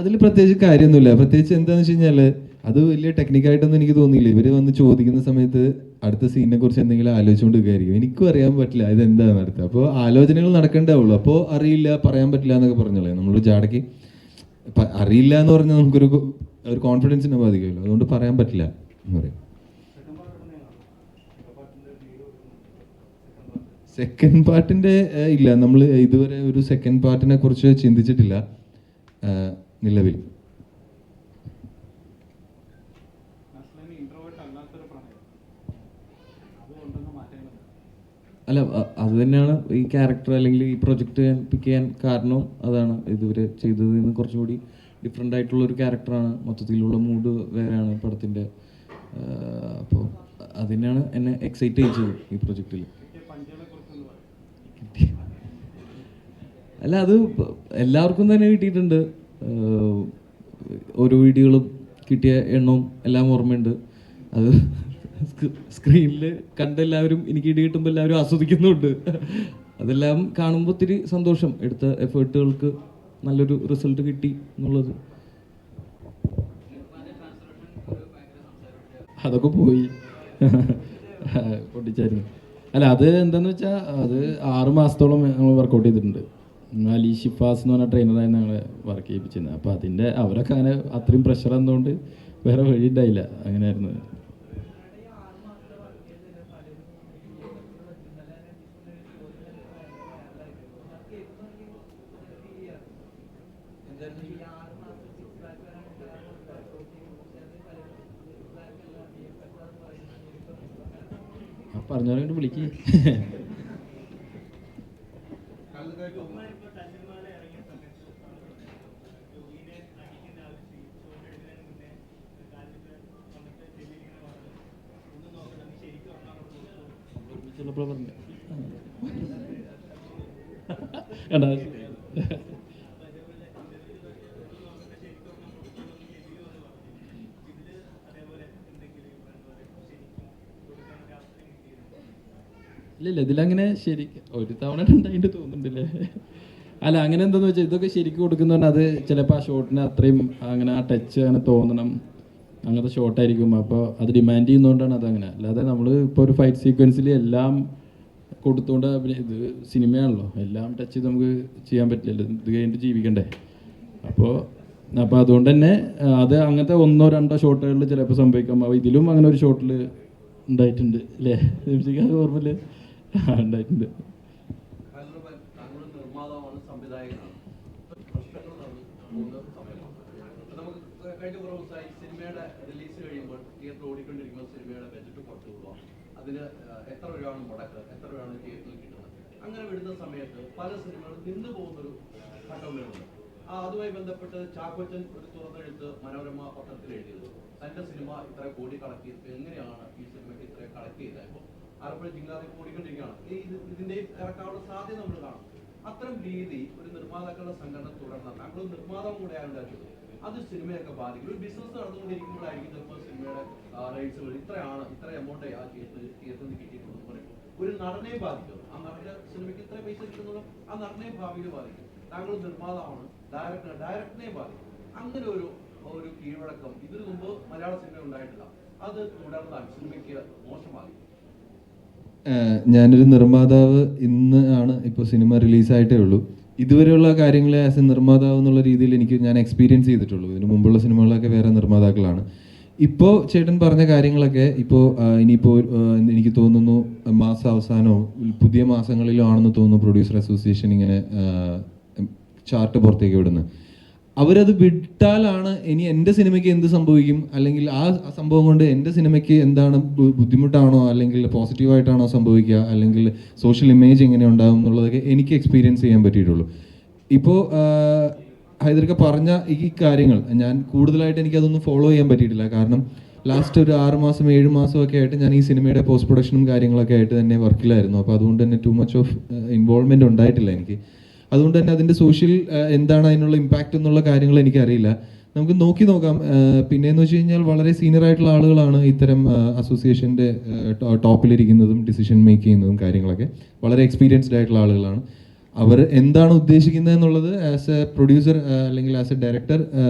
അതിൽ പ്രത്യേകിച്ച് കാര്യമൊന്നുമില്ല. പ്രത്യേകിച്ച് എന്താണെന്ന് വെച്ച് കഴിഞ്ഞാൽ അത് വലിയ ടെക്നിക്കായിട്ടൊന്നും എനിക്ക് തോന്നിയില്ല. ഇവർ വന്ന് ചോദിക്കുന്ന സമയത്ത് അടുത്ത സീനിനെ കുറിച്ച് എന്തെങ്കിലും ആലോചിച്ചുകൊണ്ട് നിൽക്കുകയായിരിക്കും. എനിക്കും അറിയാൻ പറ്റില്ല ഇതെന്താണെന്ന് അടുത്ത്. അപ്പോൾ ആലോചനകൾ നടക്കേണ്ടാവുള്ളൂ. അപ്പോൾ അറിയില്ല, പറയാൻ പറ്റില്ല എന്നൊക്കെ പറഞ്ഞോളേ. നമ്മൾ ജാടയ്ക്ക് അറിയില്ല എന്ന് പറഞ്ഞാൽ നമുക്കൊരു കോൺഫിഡൻസിനെ ബാധിക്കുമല്ലോ. അതുകൊണ്ട് പറയാൻ പറ്റില്ല എന്ന് പറയും. സെക്കൻഡ് പാർട്ടിൻ്റെ ഇല്ല, നമ്മൾ ഇതുവരെ ഒരു സെക്കൻഡ് പാർട്ടിനെ കുറിച്ച് ചിന്തിച്ചിട്ടില്ല നിലവിൽ. അല്ല, അത് തന്നെയാണ് ഈ ക്യാരക്ടർ അല്ലെങ്കിൽ ഈ പ്രൊജക്റ്റ് ഞാൻ പിക്ക് ചെയ്യാൻ കാരണവും അതാണ്. ഇതുവരെ ചെയ്തതിൽ നിന്ന് കുറച്ചുകൂടി ഡിഫറെൻ്റ് ആയിട്ടുള്ളൊരു ക്യാരക്ടറാണ്. മൊത്തത്തിലുള്ള മൂഡ് വേറെയാണ് പടത്തിൻ്റെ. അപ്പോൾ അതിനാണ് എന്നെ എക്സൈറ്റ് ചെയ്യിച്ചത് ഈ പ്രൊജക്റ്റിൽ. അല്ല, അത് എല്ലാവർക്കും തന്നെ കിട്ടിയിട്ടുണ്ട്. ഓരോ വീഡിയോകളും കിട്ടിയ എണ്ണവും എല്ലാം ഓർമ്മയുണ്ട്. അത് സ്ക്രീനിൽ കണ്ട എല്ലാവരും എനിക്ക് ഇടി കിട്ടുമ്പോൾ എല്ലാവരും ആസ്വദിക്കുന്നുണ്ട്. അതെല്ലാം കാണുമ്പോൾ ഒത്തിരി സന്തോഷം. എടുത്ത എഫേർട്ടുകൾക്ക് നല്ലൊരു റിസൾട്ട് കിട്ടി എന്നുള്ളത്. അതൊക്കെ പോയി പൊട്ടിച്ചായിരുന്നു. അല്ല, അത് എന്താന്ന് വെച്ചാൽ അത് 6 മാസത്തോളം ഞങ്ങൾ വർക്കൗട്ട് ചെയ്തിട്ടുണ്ട്. അലി ഷിഫാസ് എന്ന് പറഞ്ഞ ട്രെയിനറായിരുന്നു ഞങ്ങളെ വർക്ക് ചെയ്യിപ്പിച്ചിരുന്നത്. അപ്പോൾ അതിൻ്റെ അവരൊക്കെ അങ്ങനെ അത്രയും പ്രഷർ എന്നതുകൊണ്ട് വേറെ വഴി ഉണ്ടായില്ല. അങ്ങനെയായിരുന്നു. പറഞ്ഞവരോട് വിളിക്ക്. ഇല്ല, ഇതിലങ്ങനെ ശരി ഒരു തവണ ഉണ്ടായിട്ട് തോന്നുന്നുണ്ടല്ലേ. അല്ല, അങ്ങനെ എന്താന്ന് വെച്ചാൽ ഇതൊക്കെ ശരിക്കും കൊടുക്കുന്നതുകൊണ്ട് അത് ചിലപ്പോൾ ആ ഷോട്ടിന് അത്രയും അങ്ങനെ ആ ടച്ച് അങ്ങനെ തോന്നണം, അങ്ങനത്തെ ഷോട്ടായിരിക്കും. അപ്പോൾ അത് ഡിമാൻഡ് ചെയ്യുന്നതുകൊണ്ടാണ് അതങ്ങനെ. അല്ലാതെ നമ്മൾ ഇപ്പോൾ ഒരു ഫൈറ്റ് സീക്വൻസിൽ എല്ലാം കൊടുത്തുകൊണ്ട് ഇത് സിനിമയാണല്ലോ, എല്ലാം ടച്ച് ചെയ്ത് നമുക്ക് ചെയ്യാൻ പറ്റില്ലല്ലോ, ഇത് കഴിഞ്ഞിട്ട് ജീവിക്കണ്ടേ. അപ്പോൾ അതുകൊണ്ട് തന്നെ അത് അങ്ങനത്തെ 1-2 ഷോട്ടുകളിൽ ചിലപ്പോൾ സംഭവിക്കാം. അപ്പോൾ ഇതിലും അങ്ങനെ ഒരു ഷോട്ടിൽ ഉണ്ടായിട്ടുണ്ട് അല്ലേ, അത് ഓർമ്മയില്ലേ? ഉണ്ടായിട്ടുണ്ട്. നിർമ്മാതാവാണ്, സംവിധായകനാണ്. നമുക്ക് കഴിഞ്ഞ കുറേ ദിവസമായി സിനിമയുടെ റിലീസ് കഴിയുമ്പോൾ തിയേറ്റർ ഓടിക്കൊണ്ടിരിക്കുമ്പോൾ സിനിമയുടെ ബജറ്റ് പുറത്തു പോകാം, അതിന് എത്ര രൂപയാണ് മുടക്ക്, എത്ര രൂപയാണ് തിയേറ്ററിൽ കിട്ടുന്നത്. അങ്ങനെ വിടുന്ന സമയത്ത് പല സിനിമകളും നിന്നു പോകുന്നൊരു ഘട്ടം വരുന്നുണ്ട്. അതുമായി ബന്ധപ്പെട്ട് ചാക്കോച്ചൻ ഒരു തുറന്നെഴുത്ത് മനോരമ പത്രത്തിൽ എഴുതിയത്, തന്റെ സിനിമ ഇത്ര കോടി കളക്ട് ചെയ്ത് എങ്ങനെയാണ് ഈ സിനിമയ്ക്ക് ഇത്ര കളക്ട് ചെയ്തത്. ഇപ്പോൾ ആലപ്പുഴ ജില്ലാതെ ഓടിക്കൊണ്ടിരിക്കുകയാണ്. ഇതിന്റെ ഇറക്കാനുള്ള സാധ്യത നമ്മൾ കാണും. അത്തരം രീതി ഒരു നിർമ്മാതാക്കളുടെ സംഘടന തുടർന്നാൽ, താങ്കൾ നിർമ്മാതാവും കൂടെ ആയതുകൊണ്ടാണ്, അത് സിനിമയൊക്കെ ബാധിക്കും. ഒരു ബിസിനസ് നടന്നുകൊണ്ടിരിക്കുമ്പോഴായിരിക്കും ചിലപ്പോൾ സിനിമയുടെ റൈറ്റ്സുകൾ ഇത്രയാണ്, ഇത്ര എമൗണ്ട് ആ തിയേറ്ററിൽ കിട്ടിയിട്ടുണ്ടെന്ന് പറയുമ്പോൾ ഒരു നടനെ ബാധിക്കും. ആ നടന്റെ സിനിമയ്ക്ക് ഇത്ര പൈസ കിട്ടുന്നത് ആ നടനെ ഭാവിയിൽ ബാധിക്കും. താങ്കൾ നിർമ്മാതാവാണ്, ഡയറക്ടറിനെ ബാധിക്കും. അങ്ങനെ ഒരു കീഴ്വഴക്കം ഇതിനു മുമ്പ് മലയാള സിനിമ ഉണ്ടായിട്ടില്ല. അത് തുടർന്നാൽ സിനിമയ്ക്ക് മോശമാകും. ഞാനൊരു നിർമ്മാതാവ് ഇന്ന് ആണ് ഇപ്പോൾ സിനിമ റിലീസായിട്ടേ ഉള്ളൂ. ഇതുവരെയുള്ള കാര്യങ്ങളെ ആസ് എ നിർമ്മാതാവ് എന്നുള്ള രീതിയിൽ ഞാൻ എക്സ്പീരിയൻസ് ചെയ്തിട്ടുള്ളൂ. ഇതിന് മുമ്പുള്ള സിനിമകളൊക്കെ വേറെ നിർമ്മാതാക്കളാണ്. ഇപ്പോൾ ചേട്ടൻ പറഞ്ഞ കാര്യങ്ങളൊക്കെ ഇപ്പോൾ ഇനിയിപ്പോൾ എനിക്ക് തോന്നുന്നു മാസാവസാനമോ പുതിയ മാസങ്ങളിലോ ആണെന്ന് തോന്നുന്നു പ്രൊഡ്യൂസർ അസോസിയേഷൻ ഇങ്ങനെ ചാർട്ട് പുറത്തേക്ക് വിടുന്നത്. അവരത് വിട്ടാലാണ് ഇനി എൻ്റെ സിനിമയ്ക്ക് എന്ത് സംഭവിക്കും, അല്ലെങ്കിൽ ആ സംഭവം കൊണ്ട് എൻ്റെ സിനിമയ്ക്ക് എന്താണ് ബുദ്ധിമുട്ടാണോ അല്ലെങ്കിൽ പോസിറ്റീവായിട്ടാണോ സംഭവിക്കുക, അല്ലെങ്കിൽ സോഷ്യൽ ഇമേജ് എങ്ങനെ ഉണ്ടാകും എന്നുള്ളതൊക്കെ എനിക്ക് എക്സ്പീരിയൻസ് ചെയ്യാൻ പറ്റിയിട്ടുള്ളൂ. ഇപ്പോൾ ഹൈദരൊക്കെ പറഞ്ഞ ഈ കാര്യങ്ങൾ ഞാൻ കൂടുതലായിട്ട് എനിക്കതൊന്നും ഫോളോ ചെയ്യാൻ പറ്റിയിട്ടില്ല. കാരണം ലാസ്റ്റ് ഒരു 6 മാസം 7 മാസമൊക്കെ ആയിട്ട് ഞാൻ ഈ സിനിമയുടെ പോസ്റ്റ് പ്രൊഡക്ഷനും കാര്യങ്ങളൊക്കെ ആയിട്ട് തന്നെ വർക്കിലായിരുന്നു. അപ്പോൾ അതുകൊണ്ട് തന്നെ ടു മച്ച് ഓഫ് ഇൻവോൾവ്മെൻറ്റ് ഉണ്ടായിട്ടില്ല എനിക്ക്. അതുകൊണ്ട് തന്നെ അതിൻ്റെ സോഷ്യൽ എന്താണ് അതിനുള്ള ഇമ്പാക്റ്റ് എന്നുള്ള കാര്യങ്ങൾ എനിക്കറിയില്ല. നമുക്ക് നോക്കാം. പിന്നെയെന്ന് വെച്ച് കഴിഞ്ഞാൽ വളരെ സീനിയർ ആയിട്ടുള്ള ആളുകളാണ് ഇത്തരം അസോസിയേഷൻ്റെ ടോപ്പിലിരിക്കുന്നതും ഡിസിഷൻ മേക്ക് ചെയ്യുന്നതും കാര്യങ്ങളൊക്കെ വളരെ എക്സ്പീരിയൻസ്ഡ് ആയിട്ടുള്ള ആളുകളാണ്. അവർ എന്താണ് ഉദ്ദേശിക്കുന്നത് എന്നുള്ളത് ആസ് എ പ്രൊഡ്യൂസർ അല്ലെങ്കിൽ ആസ് എ ഡയറക്ടർ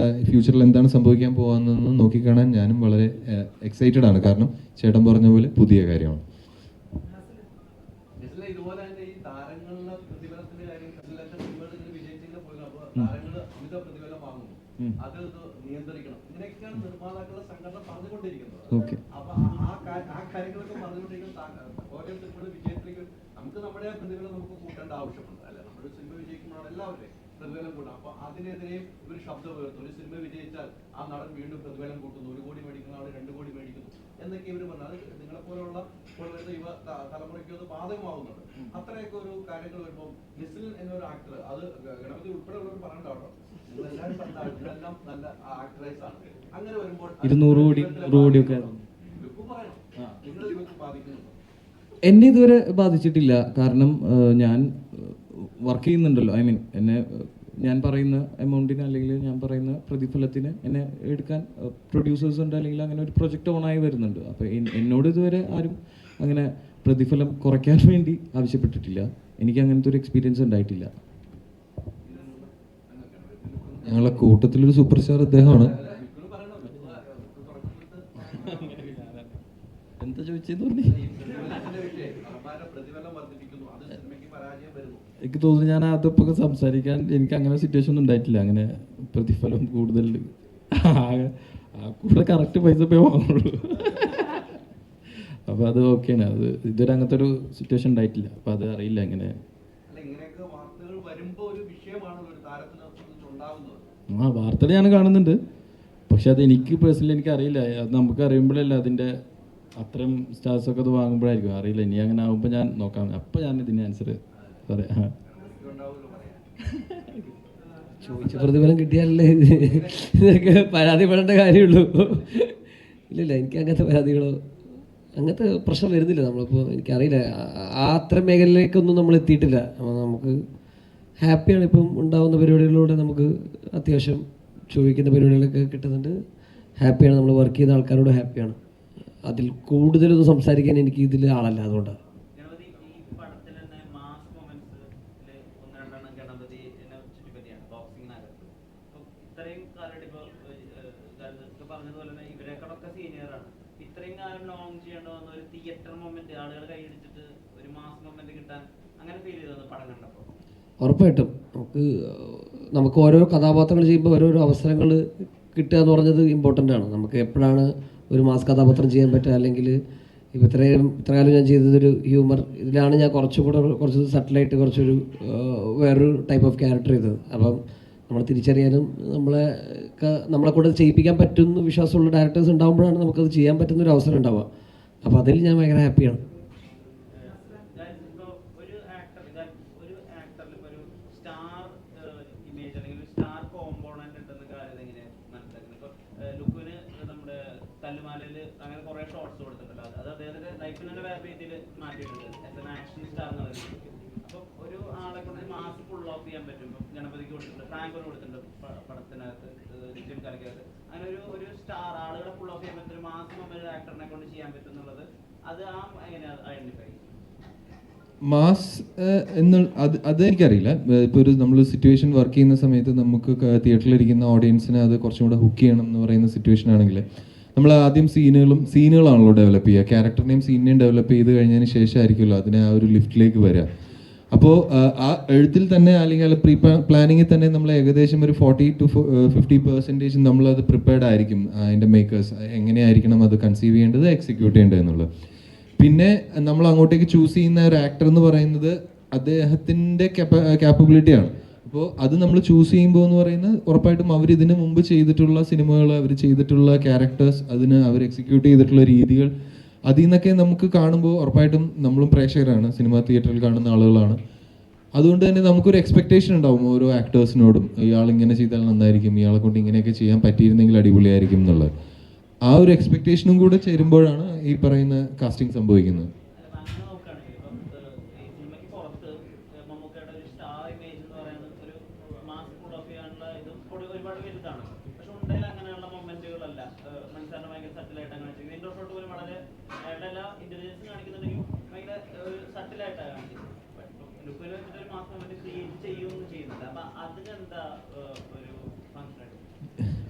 ഫ്യൂച്ചറിൽ എന്താണ് സംഭവിക്കാൻ പോകുന്നതെന്ന് നോക്കിക്കാണാൻ ഞാനും വളരെ എക്സൈറ്റഡ് ആണ്. കാരണം ചേട്ടൻ പറഞ്ഞ പോലെ പുതിയ കാര്യമാണ്. ഇതുപോലെ തന്നെ ഈ താരങ്ങളുടെ പ്രതിഫലത്തിന്റെ കാര്യം, വിജയിച്ചിങ്ങനെ പോയിരുന്നു. അപ്പോൾ താരങ്ങൾ അമിത പ്രതിഫലം വാങ്ങുന്നു, അത് നിയന്ത്രിക്കണം. ഇങ്ങനെയൊക്കെയാണ് നിർമ്മാതാക്കളുടെ സംഘടന പറഞ്ഞുകൊണ്ടിരിക്കുന്നത്. അപ്പൊ ആ കാര്യങ്ങളൊക്കെ പറഞ്ഞുകൊണ്ടിരിക്കുന്ന ഓരോരുത്തർക്കും വിജയത്തിലേക്ക് നമുക്ക് നമ്മുടെ പ്രതിഫലം നമുക്ക് കൂട്ടേണ്ട ആവശ്യമുണ്ട്. അല്ലെ, നമ്മുടെ സിനിമ വിജയിക്കുമ്പോഴാണ് എല്ലാവരുടെയും പ്രതിഫലം കൂട്ടാം. അപ്പൊ അതിനെതിരെ ഒരു ശബ്ദം ഉയർത്തും. ഒരു സിനിമ വിജയിച്ചാൽ ആ നടൻ വീണ്ടും പ്രതിഫലം കൂട്ടുന്നു, 1 കോടി മേടിക്കുന്ന ആൾ 2 കോടി മേടിക്കുന്നു എന്നൊക്കെ ഇവർ പറഞ്ഞു. അത് നിങ്ങളെ പോലുള്ള ഇപ്പോൾ വരുന്ന യുവ തലമുറയ്ക്ക് അത് ബാധകമാവുന്നുണ്ട്. അത്രയൊക്കെ ഒരു കാര്യങ്ങൾ വരുമ്പോൾ നിസിൽ എന്നൊരു ആക്ടർ, അത് ഗണപതി ഉൾപ്പെടെയുള്ളവർ പറയണ്ട കേട്ടോ, നിങ്ങളെല്ലാവരും പറഞ്ഞ ഇതെല്ലാം നല്ല ആക്ടറൈസ് ആണ്. അങ്ങനെ വരുമ്പോൾ 200 കോടിയൊക്കെ പറയണം, നിങ്ങൾ ഇവർക്ക് ബാധിക്കുന്നുണ്ടോ? എന്നെ ഇതുവരെ ബാധിച്ചിട്ടില്ല. കാരണം ഞാൻ വർക്ക് ചെയ്യുന്നുണ്ടല്ലോ. ഐ മീൻ എന്നെ ഞാൻ പറയുന്ന എമൗണ്ടിന് അല്ലെങ്കിൽ ഞാൻ പറയുന്ന പ്രതിഫലത്തിന് എന്നെ എടുക്കാൻ പ്രൊഡ്യൂസേഴ്സ് ഉണ്ട്, അല്ലെങ്കിൽ അങ്ങനെ ഒരു പ്രൊജക്റ്റ് ഓണായി വരുന്നുണ്ട്. അപ്പോൾ എന്നോട് ഇതുവരെ ആരും അങ്ങനെ പ്രതിഫലം കുറയ്ക്കാൻ വേണ്ടി ആവശ്യപ്പെട്ടിട്ടില്ല. എനിക്ക് അങ്ങനത്തെ ഒരു എക്സ്പീരിയൻസ് ഉണ്ടായിട്ടില്ല. ഞങ്ങളെ കൂട്ടത്തിലൊരു സൂപ്പർ സ്റ്റാർ അദ്ദേഹമാണ്. എന്താ ചോദിച്ചത്? എനിക്ക് തോന്നുന്നു ഞാൻ അതിപ്പോൾ സംസാരിക്കാൻ എനിക്ക് അങ്ങനെ സിറ്റുവേഷൻ ഒന്നും ഉണ്ടായിട്ടില്ല. അങ്ങനെ പ്രതിഫലം കൂടുതൽ കൂടുതൽ കറക്റ്റ് പൈസ പോയി വാങ്ങുള്ളൂ. അപ്പോൾ അത് ഓക്കെയാണ്. അത് ഇതുവരെ അങ്ങനത്തെ ഒരു സിറ്റുവേഷൻ ഉണ്ടായിട്ടില്ല. അപ്പോൾ അത് അറിയില്ല എങ്ങനെ. വാർത്തകൾ ഞാൻ കാണുന്നുണ്ട്, പക്ഷെ അത് എനിക്ക് പേഴ്സണലി എനിക്ക് അറിയില്ല. അത് നമുക്ക് അറിയുമ്പോഴല്ല അതിൻ്റെ അത്രയും സ്റ്റാർസൊക്കെ അത് വാങ്ങുമ്പോഴായിരിക്കും അറിയില്ല. ഇനി അങ്ങനെ ആകുമ്പോൾ ഞാൻ നോക്കാം. അപ്പം ഞാൻ ഇതിന് ആൻസർ പറയാം. ചോദിച്ച പ്രതിഫലം കിട്ടിയാലല്ലേ ഇതൊക്കെ പരാതിപ്പെടേണ്ട കാര്യമുള്ളൂ. ഇല്ലില്ല, എനിക്ക് അങ്ങനത്തെ പരാതികളോ അങ്ങനത്തെ പ്രശ്നം വരുന്നില്ല. നമ്മളിപ്പോൾ എനിക്കറിയില്ല, ആ അത്തരം മേഖലയിലേക്കൊന്നും നമ്മൾ എത്തിയിട്ടില്ല. അപ്പോൾ നമുക്ക് ഹാപ്പിയാണ്. ഇപ്പം ഉണ്ടാകുന്ന പരിപാടികളിലൂടെ നമുക്ക് അത്യാവശ്യം ചോദിക്കുന്ന പരിപാടികളൊക്കെ കിട്ടുന്നുണ്ട്. ഹാപ്പിയാണ്. നമ്മൾ വർക്ക് ചെയ്യുന്ന ആൾക്കാരോട് ഹാപ്പിയാണ്. അതിൽ കൂടുതലൊന്നും സംസാരിക്കാൻ എനിക്ക് ഇതിൽ ആളല്ല, അതുകൊണ്ടാണ്. ഉറപ്പായിട്ടും നമുക്ക് ഓരോ കഥാപാത്രങ്ങൾ ചെയ്യുമ്പോൾ ഓരോരോ അവസരങ്ങൾ കിട്ടുക എന്ന് പറഞ്ഞത് ഇമ്പോർട്ടൻ്റ് ആണ്. നമുക്ക് എപ്പോഴാണ് ഒരു മാസ് കഥാപാത്രം ചെയ്യാൻ പറ്റുക, അല്ലെങ്കിൽ ഇപ്പോൾ ഇത്രകാലം ഞാൻ ചെയ്തതൊരു ഹ്യൂമർ, ഇതിലാണ് ഞാൻ കുറച്ച് സട്ടിലായിട്ട് കുറച്ചൊരു വേറൊരു ടൈപ്പ് ഓഫ് ക്യാരക്ടർ ചെയ്തത്. അപ്പം നമ്മൾ തിരിച്ചറിയാനും നമ്മളെ കൂടെ ചെയ്യിപ്പിക്കാൻ പറ്റുന്ന വിശ്വാസമുള്ള ഡയറക്ടേഴ്സ് ഉണ്ടാകുമ്പോഴാണ് നമുക്കത് ചെയ്യാൻ പറ്റുന്ന ഒരു അവസരം ഉണ്ടാവുക. അപ്പോൾ അതിൽ ഞാൻ ഭയങ്കര ഹാപ്പിയാണ്. മാസ് അത് എനിക്കറിയില്ല. ഇപ്പോൾ ഒരു നമ്മൾ സിറ്റുവേഷൻ വർക്ക് ചെയ്യുന്ന സമയത്ത് നമുക്ക് തിയേറ്ററിലിരിക്കുന്ന ഓഡിയൻസിനെ അത് കുറച്ചും കൂടെ ഹുക്ക് ചെയ്യണം എന്ന് പറയുന്ന സിറ്റുവേഷൻ ആണെങ്കിൽ നമ്മൾ ആദ്യം സീനുകളാണല്ലോ ഡെവലപ്പ് ചെയ്യുക. ക്യാരക്ടറിനെയും സീനിനെയും ഡെവലപ്പ് ചെയ്ത് കഴിഞ്ഞതിന് ശേഷമായിരിക്കുമല്ലോ അതിനെ ആ ഒരു ലിഫ്റ്റിലേക്ക് വരിക. അപ്പോൾ ആ എഴുത്തിൽ തന്നെ അല്ലെങ്കിൽ പ്രീ പ്ലാനിങ്ങിൽ തന്നെ നമ്മൾ ഏകദേശം ഒരു 40 to 50% നമ്മളത് പ്രിപ്പയർഡ് ആയിരിക്കും. അതിൻ്റെ മേക്കേഴ്സ് എങ്ങനെയായിരിക്കണം അത് കൺസീവ് ചെയ്യേണ്ടത്, എക്സിക്യൂട്ട് ചെയ്യേണ്ടത് എന്നുള്ളത്. പിന്നെ നമ്മൾ അങ്ങോട്ടേക്ക് ചൂസ് ചെയ്യുന്ന ഒരു ആക്ടർ എന്ന് പറയുന്നത് അദ്ദേഹത്തിൻ്റെ ക്യാപ്പബിലിറ്റിയാണ്. അപ്പോൾ അത് നമ്മൾ ചൂസ് ചെയ്യുമ്പോൾ എന്ന് പറയുന്നത് ഉറപ്പായിട്ടും അവർ ഇതിന് മുമ്പ് ചെയ്തിട്ടുള്ള സിനിമകൾ, അവർ ചെയ്തിട്ടുള്ള ക്യാരക്ടേഴ്സ്, അതിന് അവർ എക്സിക്യൂട്ട് ചെയ്തിട്ടുള്ള രീതികൾ, അതിൽ നിന്നൊക്കെ നമുക്ക് കാണുമ്പോൾ ഉറപ്പായിട്ടും നമ്മളും പ്രേക്ഷകരാണ്, സിനിമ തിയേറ്ററിൽ കാണുന്ന ആളുകളാണ്. അതുകൊണ്ട് തന്നെ നമുക്കൊരു എക്സ്പെക്റ്റേഷൻ ഉണ്ടാവും ഓരോ ആക്ടേഴ്സിനോടും. ഇയാൾ ഇങ്ങനെ ചെയ്താൽ നന്നായിരിക്കും, ഇയാളെ കൊണ്ട് ഇങ്ങനെയൊക്കെ ചെയ്യാൻ പറ്റിയിരുന്നെങ്കിൽ അടിപൊളിയായിരിക്കും എന്നുള്ളത്. ആ ഒരു എക്സ്പെക്റ്റേഷനും കൂടെ ചേരുമ്പോഴാണ് ഈ പറയുന്ന കാസ്റ്റിംഗ് സംഭവിക്കുന്നത്.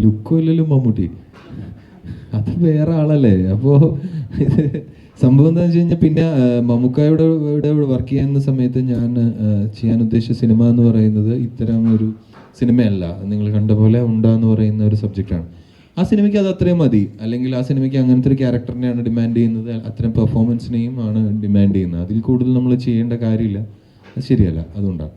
ലുക്കല്ലല്ലോ മമ്മൂട്ടി, അത് വേറെ ആളല്ലേ. അപ്പോൾ സംഭവം എന്താണെന്ന് വെച്ച് കഴിഞ്ഞാൽ, പിന്നെ മമ്മൂക്കായുടെ ഇവിടെ വർക്ക് ചെയ്യുന്ന സമയത്ത് ഞാൻ ചെയ്യാൻ ഉദ്ദേശിച്ച സിനിമ എന്ന് പറയുന്നത് ഇത്തരം ഒരു സിനിമയല്ല. നിങ്ങൾ കണ്ട പോലെ ഉണ്ടാന്ന് പറയുന്ന ഒരു സബ്ജക്റ്റാണ്. ആ സിനിമയ്ക്ക് അത് അത്രയും മതി, അല്ലെങ്കിൽ ആ സിനിമയ്ക്ക് അങ്ങനത്തെ ഒരു ക്യാരക്ടറിനെയാണ് ഡിമാൻഡ് ചെയ്യുന്നത്, അത്തരം പെർഫോമൻസിനെയും ആണ് ഡിമാൻഡ് ചെയ്യുന്നത്. അതിൽ കൂടുതൽ നമ്മൾ ചെയ്യേണ്ട കാര്യമില്ല, അത് ശരിയല്ല. അതുകൊണ്ടാണ്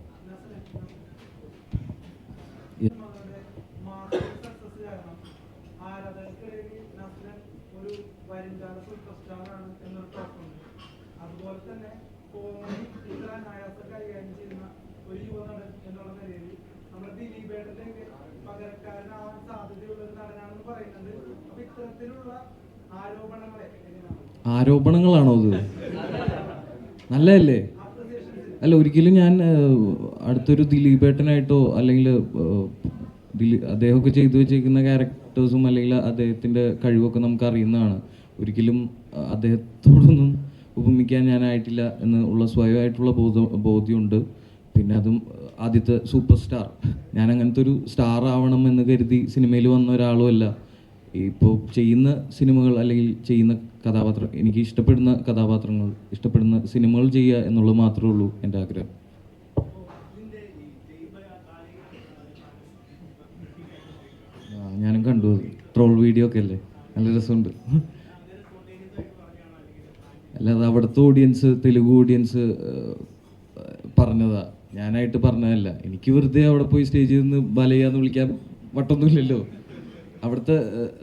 ആരോപണങ്ങളാണോ അത്? നല്ലതല്ലേ? അല്ല, ഒരിക്കലും ഞാൻ അടുത്തൊരു ദിലീപേട്ടനായിട്ടോ അല്ലെങ്കിൽ അദ്ദേഹമൊക്കെ ചെയ്തു വെച്ചിരിക്കുന്ന ക്യാരക്ടേഴ്സും അല്ലെങ്കിൽ അദ്ദേഹത്തിൻ്റെ കഴിവൊക്കെ നമുക്ക് അറിയുന്നതാണ്. ഒരിക്കലും അദ്ദേഹത്തോടൊന്നും ഉപമിക്കാൻ ഞാനായിട്ടില്ല എന്ന് ഉള്ള സ്വയമായിട്ടുള്ള ബോധ്യമുണ്ട്. പിന്നെ അതും ആദ്യത്തെ സൂപ്പർ സ്റ്റാർ, ഞാൻ അങ്ങനത്തെ ഒരു സ്റ്റാർ ആവണം എന്ന് കരുതി സിനിമയിൽ വന്ന ഒരാളുമല്ല. ഇപ്പോൾ ചെയ്യുന്ന സിനിമകൾ അല്ലെങ്കിൽ ചെയ്യുന്ന കഥാപാത്രം, എനിക്ക് ഇഷ്ടപ്പെടുന്ന കഥാപാത്രങ്ങൾ, ഇഷ്ടപ്പെടുന്ന സിനിമകൾ ചെയ്യുക എന്നുള്ളത് മാത്രമേ ഉള്ളൂ എൻ്റെ ആഗ്രഹം. ഞാനും കണ്ടു, ട്രോൾ വീഡിയോ ഒക്കെ അല്ലേ, നല്ല രസമുണ്ട്. അല്ലാതെ അവിടുത്തെ ഓഡിയൻസ്, തെലുഗു ഓഡിയൻസ് പറഞ്ഞതാ, ഞാനായിട്ട് പറഞ്ഞതല്ല. എനിക്ക് വെറുതെ അവിടെ പോയി സ്റ്റേജിൽ നിന്ന് ബാലയ്യാന്ന് വിളിക്കാൻ വട്ടൊന്നുമില്ലല്ലോ. അവിടുത്തെ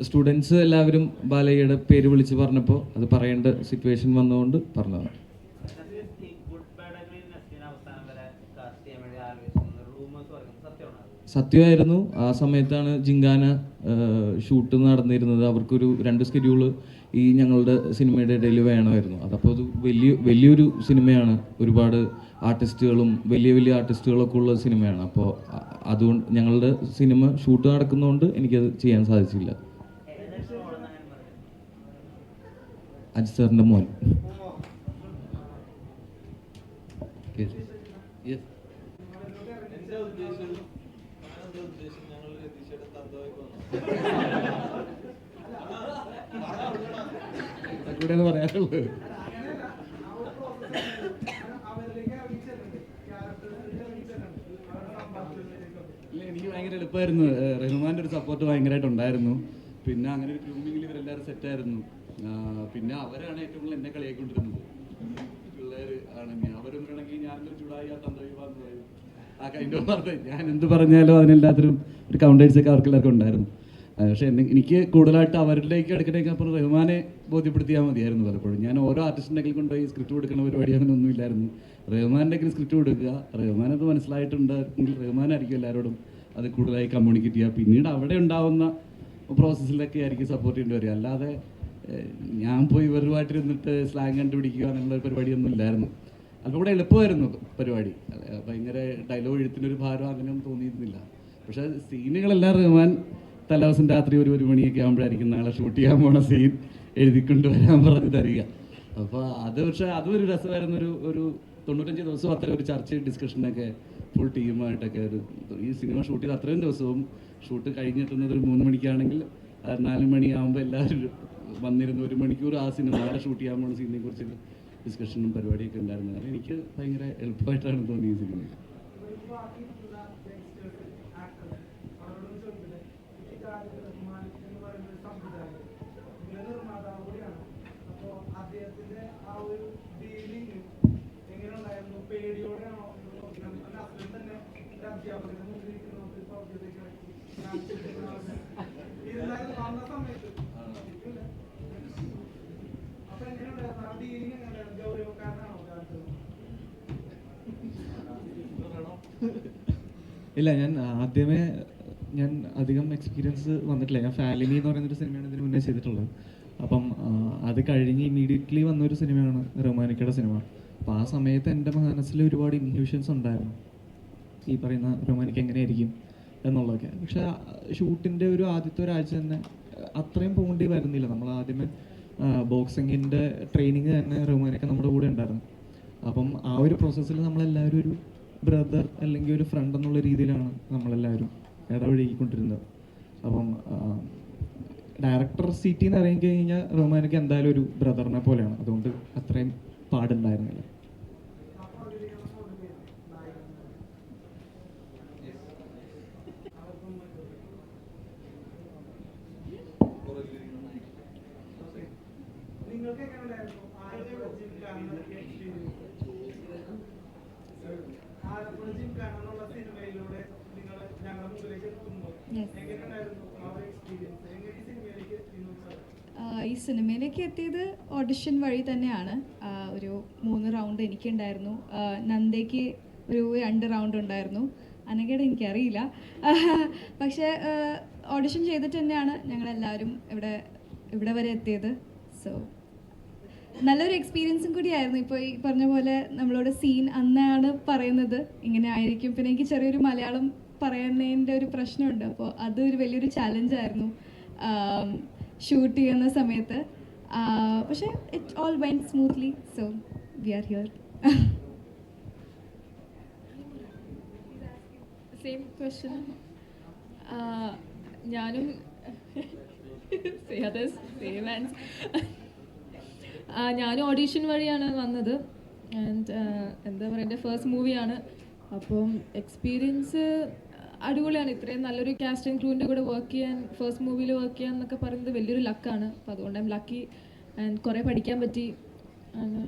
സ്റ്റുഡൻസ് എല്ലാവരും ബാലയ്യയുടെ പേര് വിളിച്ച് പറഞ്ഞപ്പോൾ അത് പറയേണ്ട സിറ്റുവേഷൻ വന്നതുകൊണ്ട് പറഞ്ഞതാണ്. സത്യമായിരുന്നു. ആ സമയത്താണ് ജിങ്കാന ഷൂട്ട് നടന്നിരുന്നത്. അവർക്കൊരു 2 സ്കെഡ്യൂള് ഈ ഞങ്ങളുടെ സിനിമയുടെ ഇടയിൽ വേണമായിരുന്നു. അതപ്പോൾ അത് വലിയൊരു സിനിമയാണ്, ഒരുപാട് ആർട്ടിസ്റ്റുകളും വലിയ ആർട്ടിസ്റ്റുകളൊക്കെ ഉള്ള സിനിമയാണ്. അപ്പോൾ അതുകൊണ്ട് ഞങ്ങളുടെ സിനിമ ഷൂട്ട് നടക്കുന്നതുകൊണ്ട് എനിക്കത് ചെയ്യാൻ സാധിച്ചില്ല. അജിത് സാറിൻ്റെ മോൻ. കൂടെ പറയാനുള്ളത് ഇല്ല, എനിക്ക് ഭയങ്കര എളുപ്പമായിരുന്നു. റഹ്മാൻ്റെ ഒരു സപ്പോർട്ട് ഭയങ്കരമായിട്ട് ഉണ്ടായിരുന്നു. പിന്നെ അങ്ങനെ ഒരു ഗ്രൂമിങ്ങിൽ ഇവരെല്ലാവരും സെറ്റായിരുന്നു. പിന്നെ അവരാണ് ഏറ്റവും കൂടുതൽ എന്നെ കളിയാക്കിക്കൊണ്ടിരുന്നത്. പിള്ളേർ ആണെങ്കിൽ അവരൊന്നാണെങ്കിൽ ഞാനൊരു ചൂടായി ആ തന്ത്രവിവാന്ന് പറയും, ആ കൈൻഡ് പറഞ്ഞത് ഞാൻ എന്ത് പറഞ്ഞാലും അതിനെല്ലാത്തിനും ഒരു കൗണ്ടേഴ്സൊക്കെ അവർക്കെല്ലാവർക്കും ഉണ്ടായിരുന്നു. പക്ഷേ എനിക്ക് കൂടുതലായിട്ട് അവരിലേക്ക് എടുക്കണേക്കാൾ അപ്പുറം റഹ്മാനെ ബോധ്യപ്പെടുത്തിയാൽ മതിയായിരുന്നു പലപ്പോഴും. ഞാൻ ഓരോ ആർട്ടിസ്റ്റിൻ്റെ കൊണ്ടുപോയി സ്ക്രിപ്റ്റ് കൊടുക്കുന്ന പരിപാടി അങ്ങനെ ഒന്നുമില്ലായിരുന്നു. റഹ്മാൻ്റെ സ്ക്രിപ്റ്റ് കൊടുക്കുക, റഹ്മാനത് മനസ്സിലായിട്ടുണ്ടെങ്കിൽ റഹ്മാനായിരിക്കും എല്ലാവരോടും അത് കൂടുതലായി കമ്മ്യൂണിക്കേറ്റ് ചെയ്യുക. പിന്നീട് അവിടെ ഉണ്ടാവുന്ന പ്രോസസ്സിലൊക്കെ ആയിരിക്കും സപ്പോർട്ട് ചെയ്യേണ്ടി വരിക. അല്ലാതെ ഞാൻ പോയി ഇവരുമായിട്ടിരുന്നിട്ട് സ്ലാങ് കണ്ടുപിടിക്കുക എന്നുള്ള പരിപാടിയൊന്നും ഇല്ലായിരുന്നു. അല്പം കൂടെ എളുപ്പമായിരുന്നു പരിപാടി. ഭയങ്കര ഡയലോഗ് എഴുത്തിനൊരു ഭാരം അങ്ങനെയൊന്നും തോന്നിയിരുന്നില്ല. പക്ഷേ സീനുകളെല്ലാം റഹ്മാൻ തലേദിവസം രാത്രി 1 മണിയൊക്കെ ആകുമ്പോഴായിരിക്കും നാളെ ഷൂട്ട് ചെയ്യാൻ പോണ സീൻ എഴുതിക്കൊണ്ട് വരാൻ പറഞ്ഞ് തരിക. അപ്പോൾ പക്ഷേ അതൊരു രസമായിരുന്നു. ഒരു 95 ദിവസവും അത്ര ഒരു ചർച്ചയും ഡിസ്കഷനൊക്കെ ഫുൾ ടീമായിട്ടൊക്കെ ഈ സിനിമ ഷൂട്ട് ചെയ്ത് അത്രയും ദിവസവും ഷൂട്ട് കഴിഞ്ഞെത്തുന്നത് ഒരു 3 മണിക്കാണെങ്കിൽ 4 മണിയാകുമ്പോൾ എല്ലാവരും വന്നിരുന്നു 1 മണിക്കൂർ ആ സിനിമ നാളെ ഷൂട്ട് ചെയ്യാൻ പോകുന്ന സീനിനെ കുറിച്ച് ഡിസ്കഷനും പരിപാടിയൊക്കെ ഉണ്ടായിരുന്നു. അത് എനിക്ക് ഭയങ്കര എളുപ്പമായിട്ടാണ് തോന്നിയത് ഈ സിനിമ. ഇല്ല, ഞാൻ അധികം എക്സ്പീരിയൻസ് വന്നിട്ടില്ല. ഞാൻ ഫാലിനി എന്ന് പറയുന്നൊരു സിനിമയാണ് ഇതിന് മുന്നേ ചെയ്തിട്ടുള്ളത്. അപ്പം അത് കഴിഞ്ഞ് ഇമ്മീഡിയറ്റ്ലി വന്നൊരു സിനിമയാണ് റഹ്മാനിക്കയുടെ സിനിമ. അപ്പോൾ ആ സമയത്ത് എൻ്റെ മനസ്സിൽ ഒരുപാട് ഇൻഹ്യൂഷൻസ് ഉണ്ടായിരുന്നു, ഈ പറയുന്ന റഹ്മാനിക്ക എങ്ങനെയായിരിക്കും എന്നുള്ളതൊക്കെ. പക്ഷേ ഷൂട്ടിൻ്റെ ആദ്യത്തെ ഒരാഴ്ച തന്നെ അത്രയും പോകേണ്ടി വരുന്നില്ല. നമ്മൾ ആദ്യമേ ബോക്സിങ്ങിൻ്റെ ട്രെയിനിങ് തന്നെ റഹ്മാനിക്ക നമ്മുടെ കൂടെ ഉണ്ടായിരുന്നു. അപ്പം ആ ഒരു പ്രോസസ്സിൽ നമ്മളെല്ലാവരും ഒരു ബ്രദർ അല്ലെങ്കിൽ ഒരു ഫ്രണ്ട് എന്നുള്ള രീതിയിലാണ് നമ്മളെല്ലാവരും ഇടപഴകിക്കൊണ്ടിരുന്നത്. അപ്പം ഡയറക്ടർ സീറ്റിൽ നിന്ന് ഇറങ്ങി കഴിഞ്ഞാൽ റഹ്മാനിക്ക് എന്തായാലും ഒരു ബ്രദറിനെ പോലെയാണ്. അതുകൊണ്ട് അത്രയും പാടുണ്ടായിരുന്നില്ല. ഈ സിനിമയിലേക്ക് എത്തിയത് ഓഡിഷൻ വഴി തന്നെയാണ്. ഒരു 3 റൗണ്ട് എനിക്കുണ്ടായിരുന്നു, നന്ദയ്ക്ക് ഒരു 2 റൗണ്ട് ഉണ്ടായിരുന്നു, അനഘയുടെ എനിക്കറിയില്ല. പക്ഷേ ഓഡിഷൻ ചെയ്തിട്ട് തന്നെയാണ് ഞങ്ങളെല്ലാവരും ഇവിടെ വരെ എത്തിയത്. സോ നല്ലൊരു എക്സ്പീരിയൻസും കൂടിയായിരുന്നു. ഇപ്പോൾ ഈ പറഞ്ഞ പോലെ നമ്മളോട് സീൻ അന്നാണ് പറയുന്നത് ഇങ്ങനെ ആയിരിക്കും. പിന്നെ എനിക്ക് ചെറിയൊരു മലയാളം പറയുന്നതിൻ്റെ ഒരു പ്രശ്നമുണ്ട്. അപ്പോൾ അതൊരു വലിയൊരു ചാലഞ്ചായിരുന്നു ഷൂട്ട് ചെയ്യുന്ന സമയത്ത്. പക്ഷേ it all went smoothly, so we are here. Same question. ഞാനും ഞാനും ഓഡീഷൻ വഴിയാണ് വന്നത്. ആൻഡ് എന്താ പറയുക, എൻ്റെ ഫസ്റ്റ് മൂവിയാണ്. അപ്പം എക്സ്പീരിയൻസ് അടിപൊളിയാണ്. ഇത്രയും നല്ലൊരു കാസ്റ്റ് ആൻഡ് ക്രൂവിൻ്റെ കൂടെ വർക്ക് ചെയ്യാൻ, ഫസ്റ്റ് മൂവിയിൽ വർക്ക് ചെയ്യാൻ എന്നൊക്കെ പറയുന്നത് വലിയൊരു ലക്കാണ്. അപ്പോൾ അതുകൊണ്ട് ഐം ലക്കി ആൻഡ് കുറേ പഠിക്കാൻ പറ്റി. അങ്ങനെ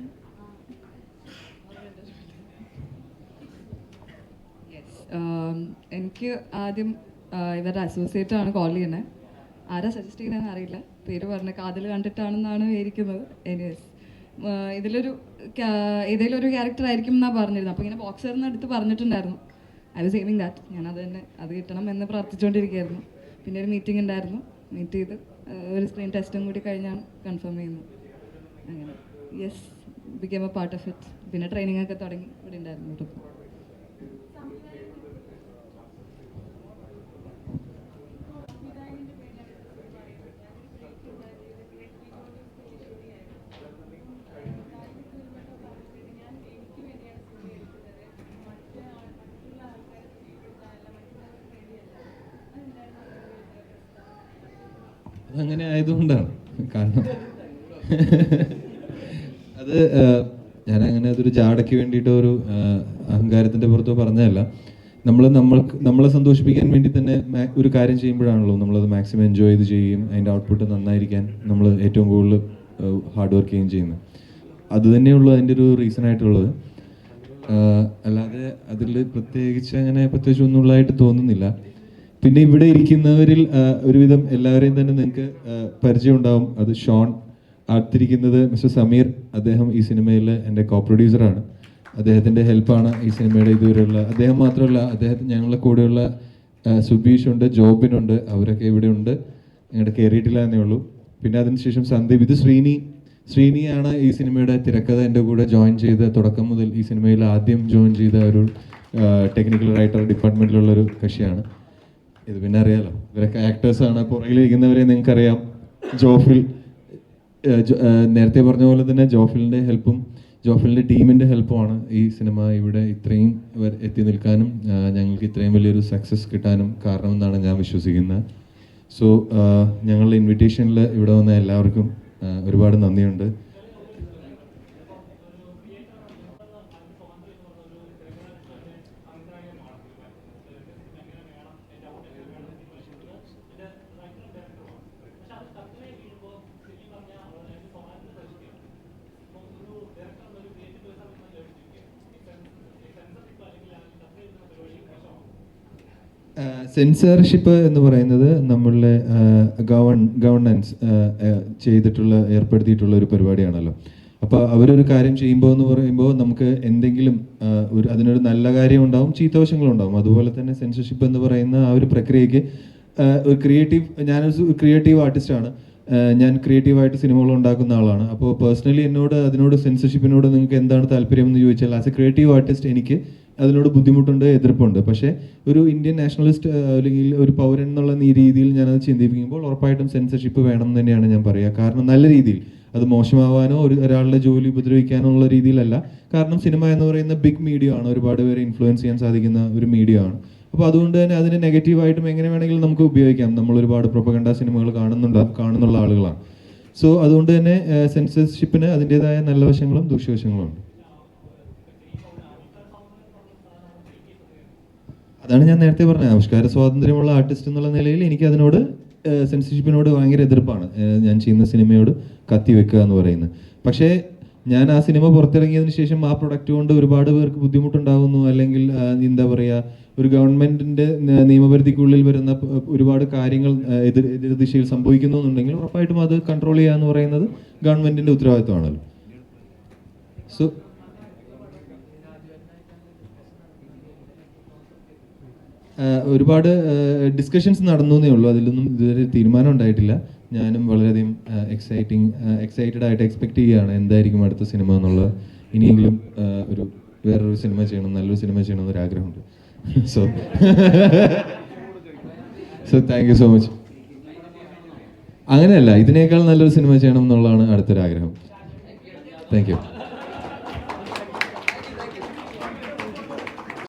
എനിക്ക് ആദ്യം ഇവരുടെ അസോസിയേറ്റ് ആണ് കോൾ ചെയ്യുന്നത്. ആരാ സജസ്റ്റ് ചെയ്യുന്നതെന്ന് അറിയില്ല, പേര് പറഞ്ഞ കാതിൽ കണ്ടിട്ടാണെന്നാണ് വിചാരിക്കുന്നത്. എനിവേസ് ഏതെങ്കിലും ഒരു ക്യാരക്ടർ ആയിരിക്കും എന്നാണ് പറഞ്ഞിരുന്നത്. അപ്പോൾ ഇങ്ങനെ ബോക്സറിന് അടുത്ത് പറഞ്ഞിട്ടുണ്ടായിരുന്നു. I was aiming that. ഞാനത് തന്നെ അത് കിട്ടണം എന്ന് പ്രാർത്ഥിച്ചുകൊണ്ടിരിക്കുകയായിരുന്നു. പിന്നെ ഒരു മീറ്റിംഗ് ഉണ്ടായിരുന്നു, മീറ്റ് ചെയ്ത് ഒരു സ്ക്രീൻ ടെസ്റ്റും കൂടി കഴിഞ്ഞാണ് കൺഫേം ചെയ്യുന്നത്. അങ്ങനെ yes, became A part of it. പിന്നെ ട്രെയിനിങ് ഒക്കെ തുടങ്ങി ഇവിടെ ഉണ്ടായിരുന്നു. അതങ്ങനെ ആയതുകൊണ്ടാണ്. കാരണം അത് ഞാനങ്ങനെ അതൊരു ജാടയ്ക്ക് വേണ്ടിയിട്ടോ ഒരു അഹങ്കാരത്തിൻ്റെ പുറത്തോ പറഞ്ഞതല്ല. നമ്മളെ സന്തോഷിപ്പിക്കാൻ വേണ്ടി തന്നെ ഒരു കാര്യം ചെയ്യുമ്പോഴാണല്ലോ നമ്മളത് മാക്സിമം എൻജോയ് ചെയ്ത് ചെയ്യുകയും അതിൻ്റെ ഔട്ട്പുട്ട് നന്നായിരിക്കാൻ നമ്മൾ ഏറ്റവും കൂടുതൽ ഹാർഡ് വർക്ക് ചെയ്യുകയും ചെയ്യുന്നത്. അത് തന്നെയുള്ളൂ അതിൻ്റെ ഒരു റീസൺ ആയിട്ടുള്ളത്. അല്ലാതെ അതിൽ പ്രത്യേകിച്ച് ഒന്നുള്ളതായിട്ട് തോന്നുന്നില്ല. പിന്നെ ഇവിടെ ഇരിക്കുന്നവരിൽ ഒരുവിധം എല്ലാവരെയും തന്നെ നിങ്ങൾക്ക് പരിചയം ഉണ്ടാവും. അത് ഷോൺ. അടുത്തിരിക്കുന്നത് മിസ്റ്റർ സമീർ. അദ്ദേഹം ഈ സിനിമയിൽ എൻ്റെ കോ പ്രൊഡ്യൂസറാണ്. അദ്ദേഹത്തിൻ്റെ ഹെൽപ്പാണ് ഈ സിനിമയുടെ ഇതുവരെയുള്ള. അദ്ദേഹം മാത്രമല്ല, ഞങ്ങളുടെ കൂടെയുള്ള സുബീഷുണ്ട്, ജോബിനുണ്ട്, അവരൊക്കെ ഇവിടെ ഉണ്ട്. ഞങ്ങളുടെ കയറിയിട്ടില്ല എന്നേ ഉള്ളൂ. പിന്നെ അതിനുശേഷം സന്ദീപ്. ഇത് ശ്രീനിയാണ് ഈ സിനിമയുടെ തിരക്കഥ എൻ്റെ കൂടെ ജോയിൻ ചെയ്ത് തുടക്കം മുതൽ ഈ സിനിമയിൽ ആദ്യം ജോയിൻ ചെയ്ത ഒരു ടെക്നിക്കൽ റൈറ്റർ ഡിപ്പാർട്ട്മെൻറ്റിലുള്ളൊരു കക്ഷിയാണ്. ഇത് പിന്നെ അറിയാലോ, ഇവരൊക്കെ ആക്ടേഴ്സാണ്. പുറകിലിരിക്കുന്നവരെ നിങ്ങൾക്കറിയാം. ജോഫിൽ നേരത്തെ പറഞ്ഞ പോലെ തന്നെ ജോഫിലിൻ്റെ ടീമിൻ്റെ ഹെൽപ്പുമാണ് ഈ സിനിമ ഇവിടെ ഇത്രയും എത്തി നിൽക്കാനും ഞങ്ങൾക്ക് ഇത്രയും വലിയൊരു സക്സസ് കിട്ടാനും കാരണമെന്നാണ് ഞാൻ വിശ്വസിക്കുന്നത്. സോ ഞങ്ങളുടെ ഇൻവിറ്റേഷനിൽ ഇവിടെ വന്ന എല്ലാവർക്കും ഒരുപാട് നന്ദിയുണ്ട്. സെൻസർഷിപ്പ് എന്ന് പറയുന്നത് നമ്മളുടെ ഗവൺമെൻസ് ഏർപ്പെടുത്തിയിട്ടുള്ള ഒരു പരിപാടിയാണല്ലോ. അപ്പോൾ അവരൊരു കാര്യം ചെയ്യുമ്പോൾ എന്ന് പറയുമ്പോൾ നമുക്ക് എന്തെങ്കിലും അതിനൊരു നല്ല കാര്യം ഉണ്ടാവും, ചീത്തവശങ്ങളുണ്ടാവും. അതുപോലെ തന്നെ സെൻസർഷിപ്പ് എന്ന് പറയുന്ന ആ ഒരു പ്രക്രിയയ്ക്ക് ഞാനൊരു ക്രിയേറ്റീവ് ആർട്ടിസ്റ്റാണ്. ഞാൻ ക്രിയേറ്റീവായിട്ട് സിനിമകൾ ഉണ്ടാക്കുന്ന ആളാണ്. അപ്പോൾ പേഴ്സണലി അതിനോട് സെൻസർഷിപ്പിനോട് നിങ്ങൾക്ക് എന്താണ് താല്പര്യം എന്ന് ചോദിച്ചാൽ, ആസ് എ ക്രിയേറ്റീവ് ആർട്ടിസ്റ്റ് എനിക്ക് അതിനോട് ബുദ്ധിമുട്ടുണ്ട്, എതിർപ്പുണ്ട്. പക്ഷേ ഒരു ഇന്ത്യൻ നാഷണലിസ്റ്റ് അല്ലെങ്കിൽ ഒരു പൗരൻ എന്നുള്ള രീതിയിൽ ഞാനത് ചിന്തിപ്പിക്കുമ്പോൾ ഉറപ്പായിട്ടും സെൻസർഷിപ്പ് വേണം എന്ന് തന്നെയാണ് ഞാൻ പറയുക. കാരണം നല്ല രീതിയിൽ, അത് മോശമാവാനോ ഒരാളുടെ ജോലി ഉപദ്രവിക്കാനോ ഉള്ള രീതിയിലല്ല. കാരണം സിനിമ എന്ന് പറയുന്ന ബിഗ് മീഡിയ ആണ്, ഒരുപാട് പേരെ ഇൻഫ്ലുവൻസ് ചെയ്യാൻ സാധിക്കുന്ന ഒരു മീഡിയ ആണ്. അപ്പോൾ അതുകൊണ്ട് തന്നെ അതിനെ നെഗറ്റീവായിട്ടും എങ്ങനെ വേണമെങ്കിലും നമുക്ക് ഉപയോഗിക്കാം. നമ്മൾ ഒരുപാട് പ്രൊപ്പഗണ്ട സിനിമകൾ കാണുന്നുള്ള ആളുകളാണ്. സോ അതുകൊണ്ട് തന്നെ സെൻസർഷിപ്പിന് അതിൻ്റെതായ നല്ല വശങ്ങളും ദൂഷ്യവശങ്ങളും ഉണ്ട്. അതാണ് ഞാൻ നേരത്തെ പറഞ്ഞത്, ആവിഷ്കാര സ്വാതന്ത്ര്യമുള്ള ആർട്ടിസ്റ്റ് എന്നുള്ള നിലയിൽ എനിക്ക് അതിനോട് സെൻസർഷിപ്പിനോട് ഭയങ്കര എതിർപ്പാണ്. ഞാൻ ചെയ്യുന്ന സിനിമയോട് കത്തിവെക്കുക എന്ന് പറയുന്നത്. പക്ഷേ ഞാൻ ആ സിനിമ പുറത്തിറങ്ങിയതിന് ശേഷം ആ പ്രൊഡക്റ്റ് കൊണ്ട് ഒരുപാട് പേർക്ക് ബുദ്ധിമുട്ടുണ്ടാകുന്നു, അല്ലെങ്കിൽ എന്താ പറയുക, ഒരു ഗവൺമെൻറ്റിൻ്റെ നിയമപരിധിക്കുള്ളിൽ വരുന്ന ഒരുപാട് കാര്യങ്ങൾ എതിർ ദിശയിൽ സംഭവിക്കുന്നു എന്നുണ്ടെങ്കിൽ ഉറപ്പായിട്ടും അത് കൺട്രോൾ ചെയ്യുക എന്ന് പറയുന്നത് ഗവൺമെൻറ്റിൻ്റെ ഉത്തരവാദിത്വമാണല്ലോ. സോ ഒരുപാട് ഡിസ്കഷൻസ് നടന്നു എന്നേ ഉള്ളൂ. അതിലൊന്നും ഇതുവരെ തീരുമാനം ഉണ്ടായിട്ടില്ല. ഞാനും വളരെയധികം എക്സൈറ്റഡ് ആയിട്ട് എക്സ്പെക്ട് ചെയ്യുകയാണ് എന്തായിരിക്കും അടുത്ത സിനിമ എന്നുള്ളത്. ഇനിയെങ്കിലും ഒരു വേറൊരു സിനിമ ചെയ്യണം, നല്ലൊരു സിനിമ ചെയ്യണം എന്നൊരു ആഗ്രഹമുണ്ട്. So thank you so much. അങ്ങനെയല്ല, ഇതിനേക്കാൾ നല്ലൊരു സിനിമ ചെയ്യണം എന്നുള്ളതാണ് അടുത്തൊരു ആഗ്രഹം. Thank you.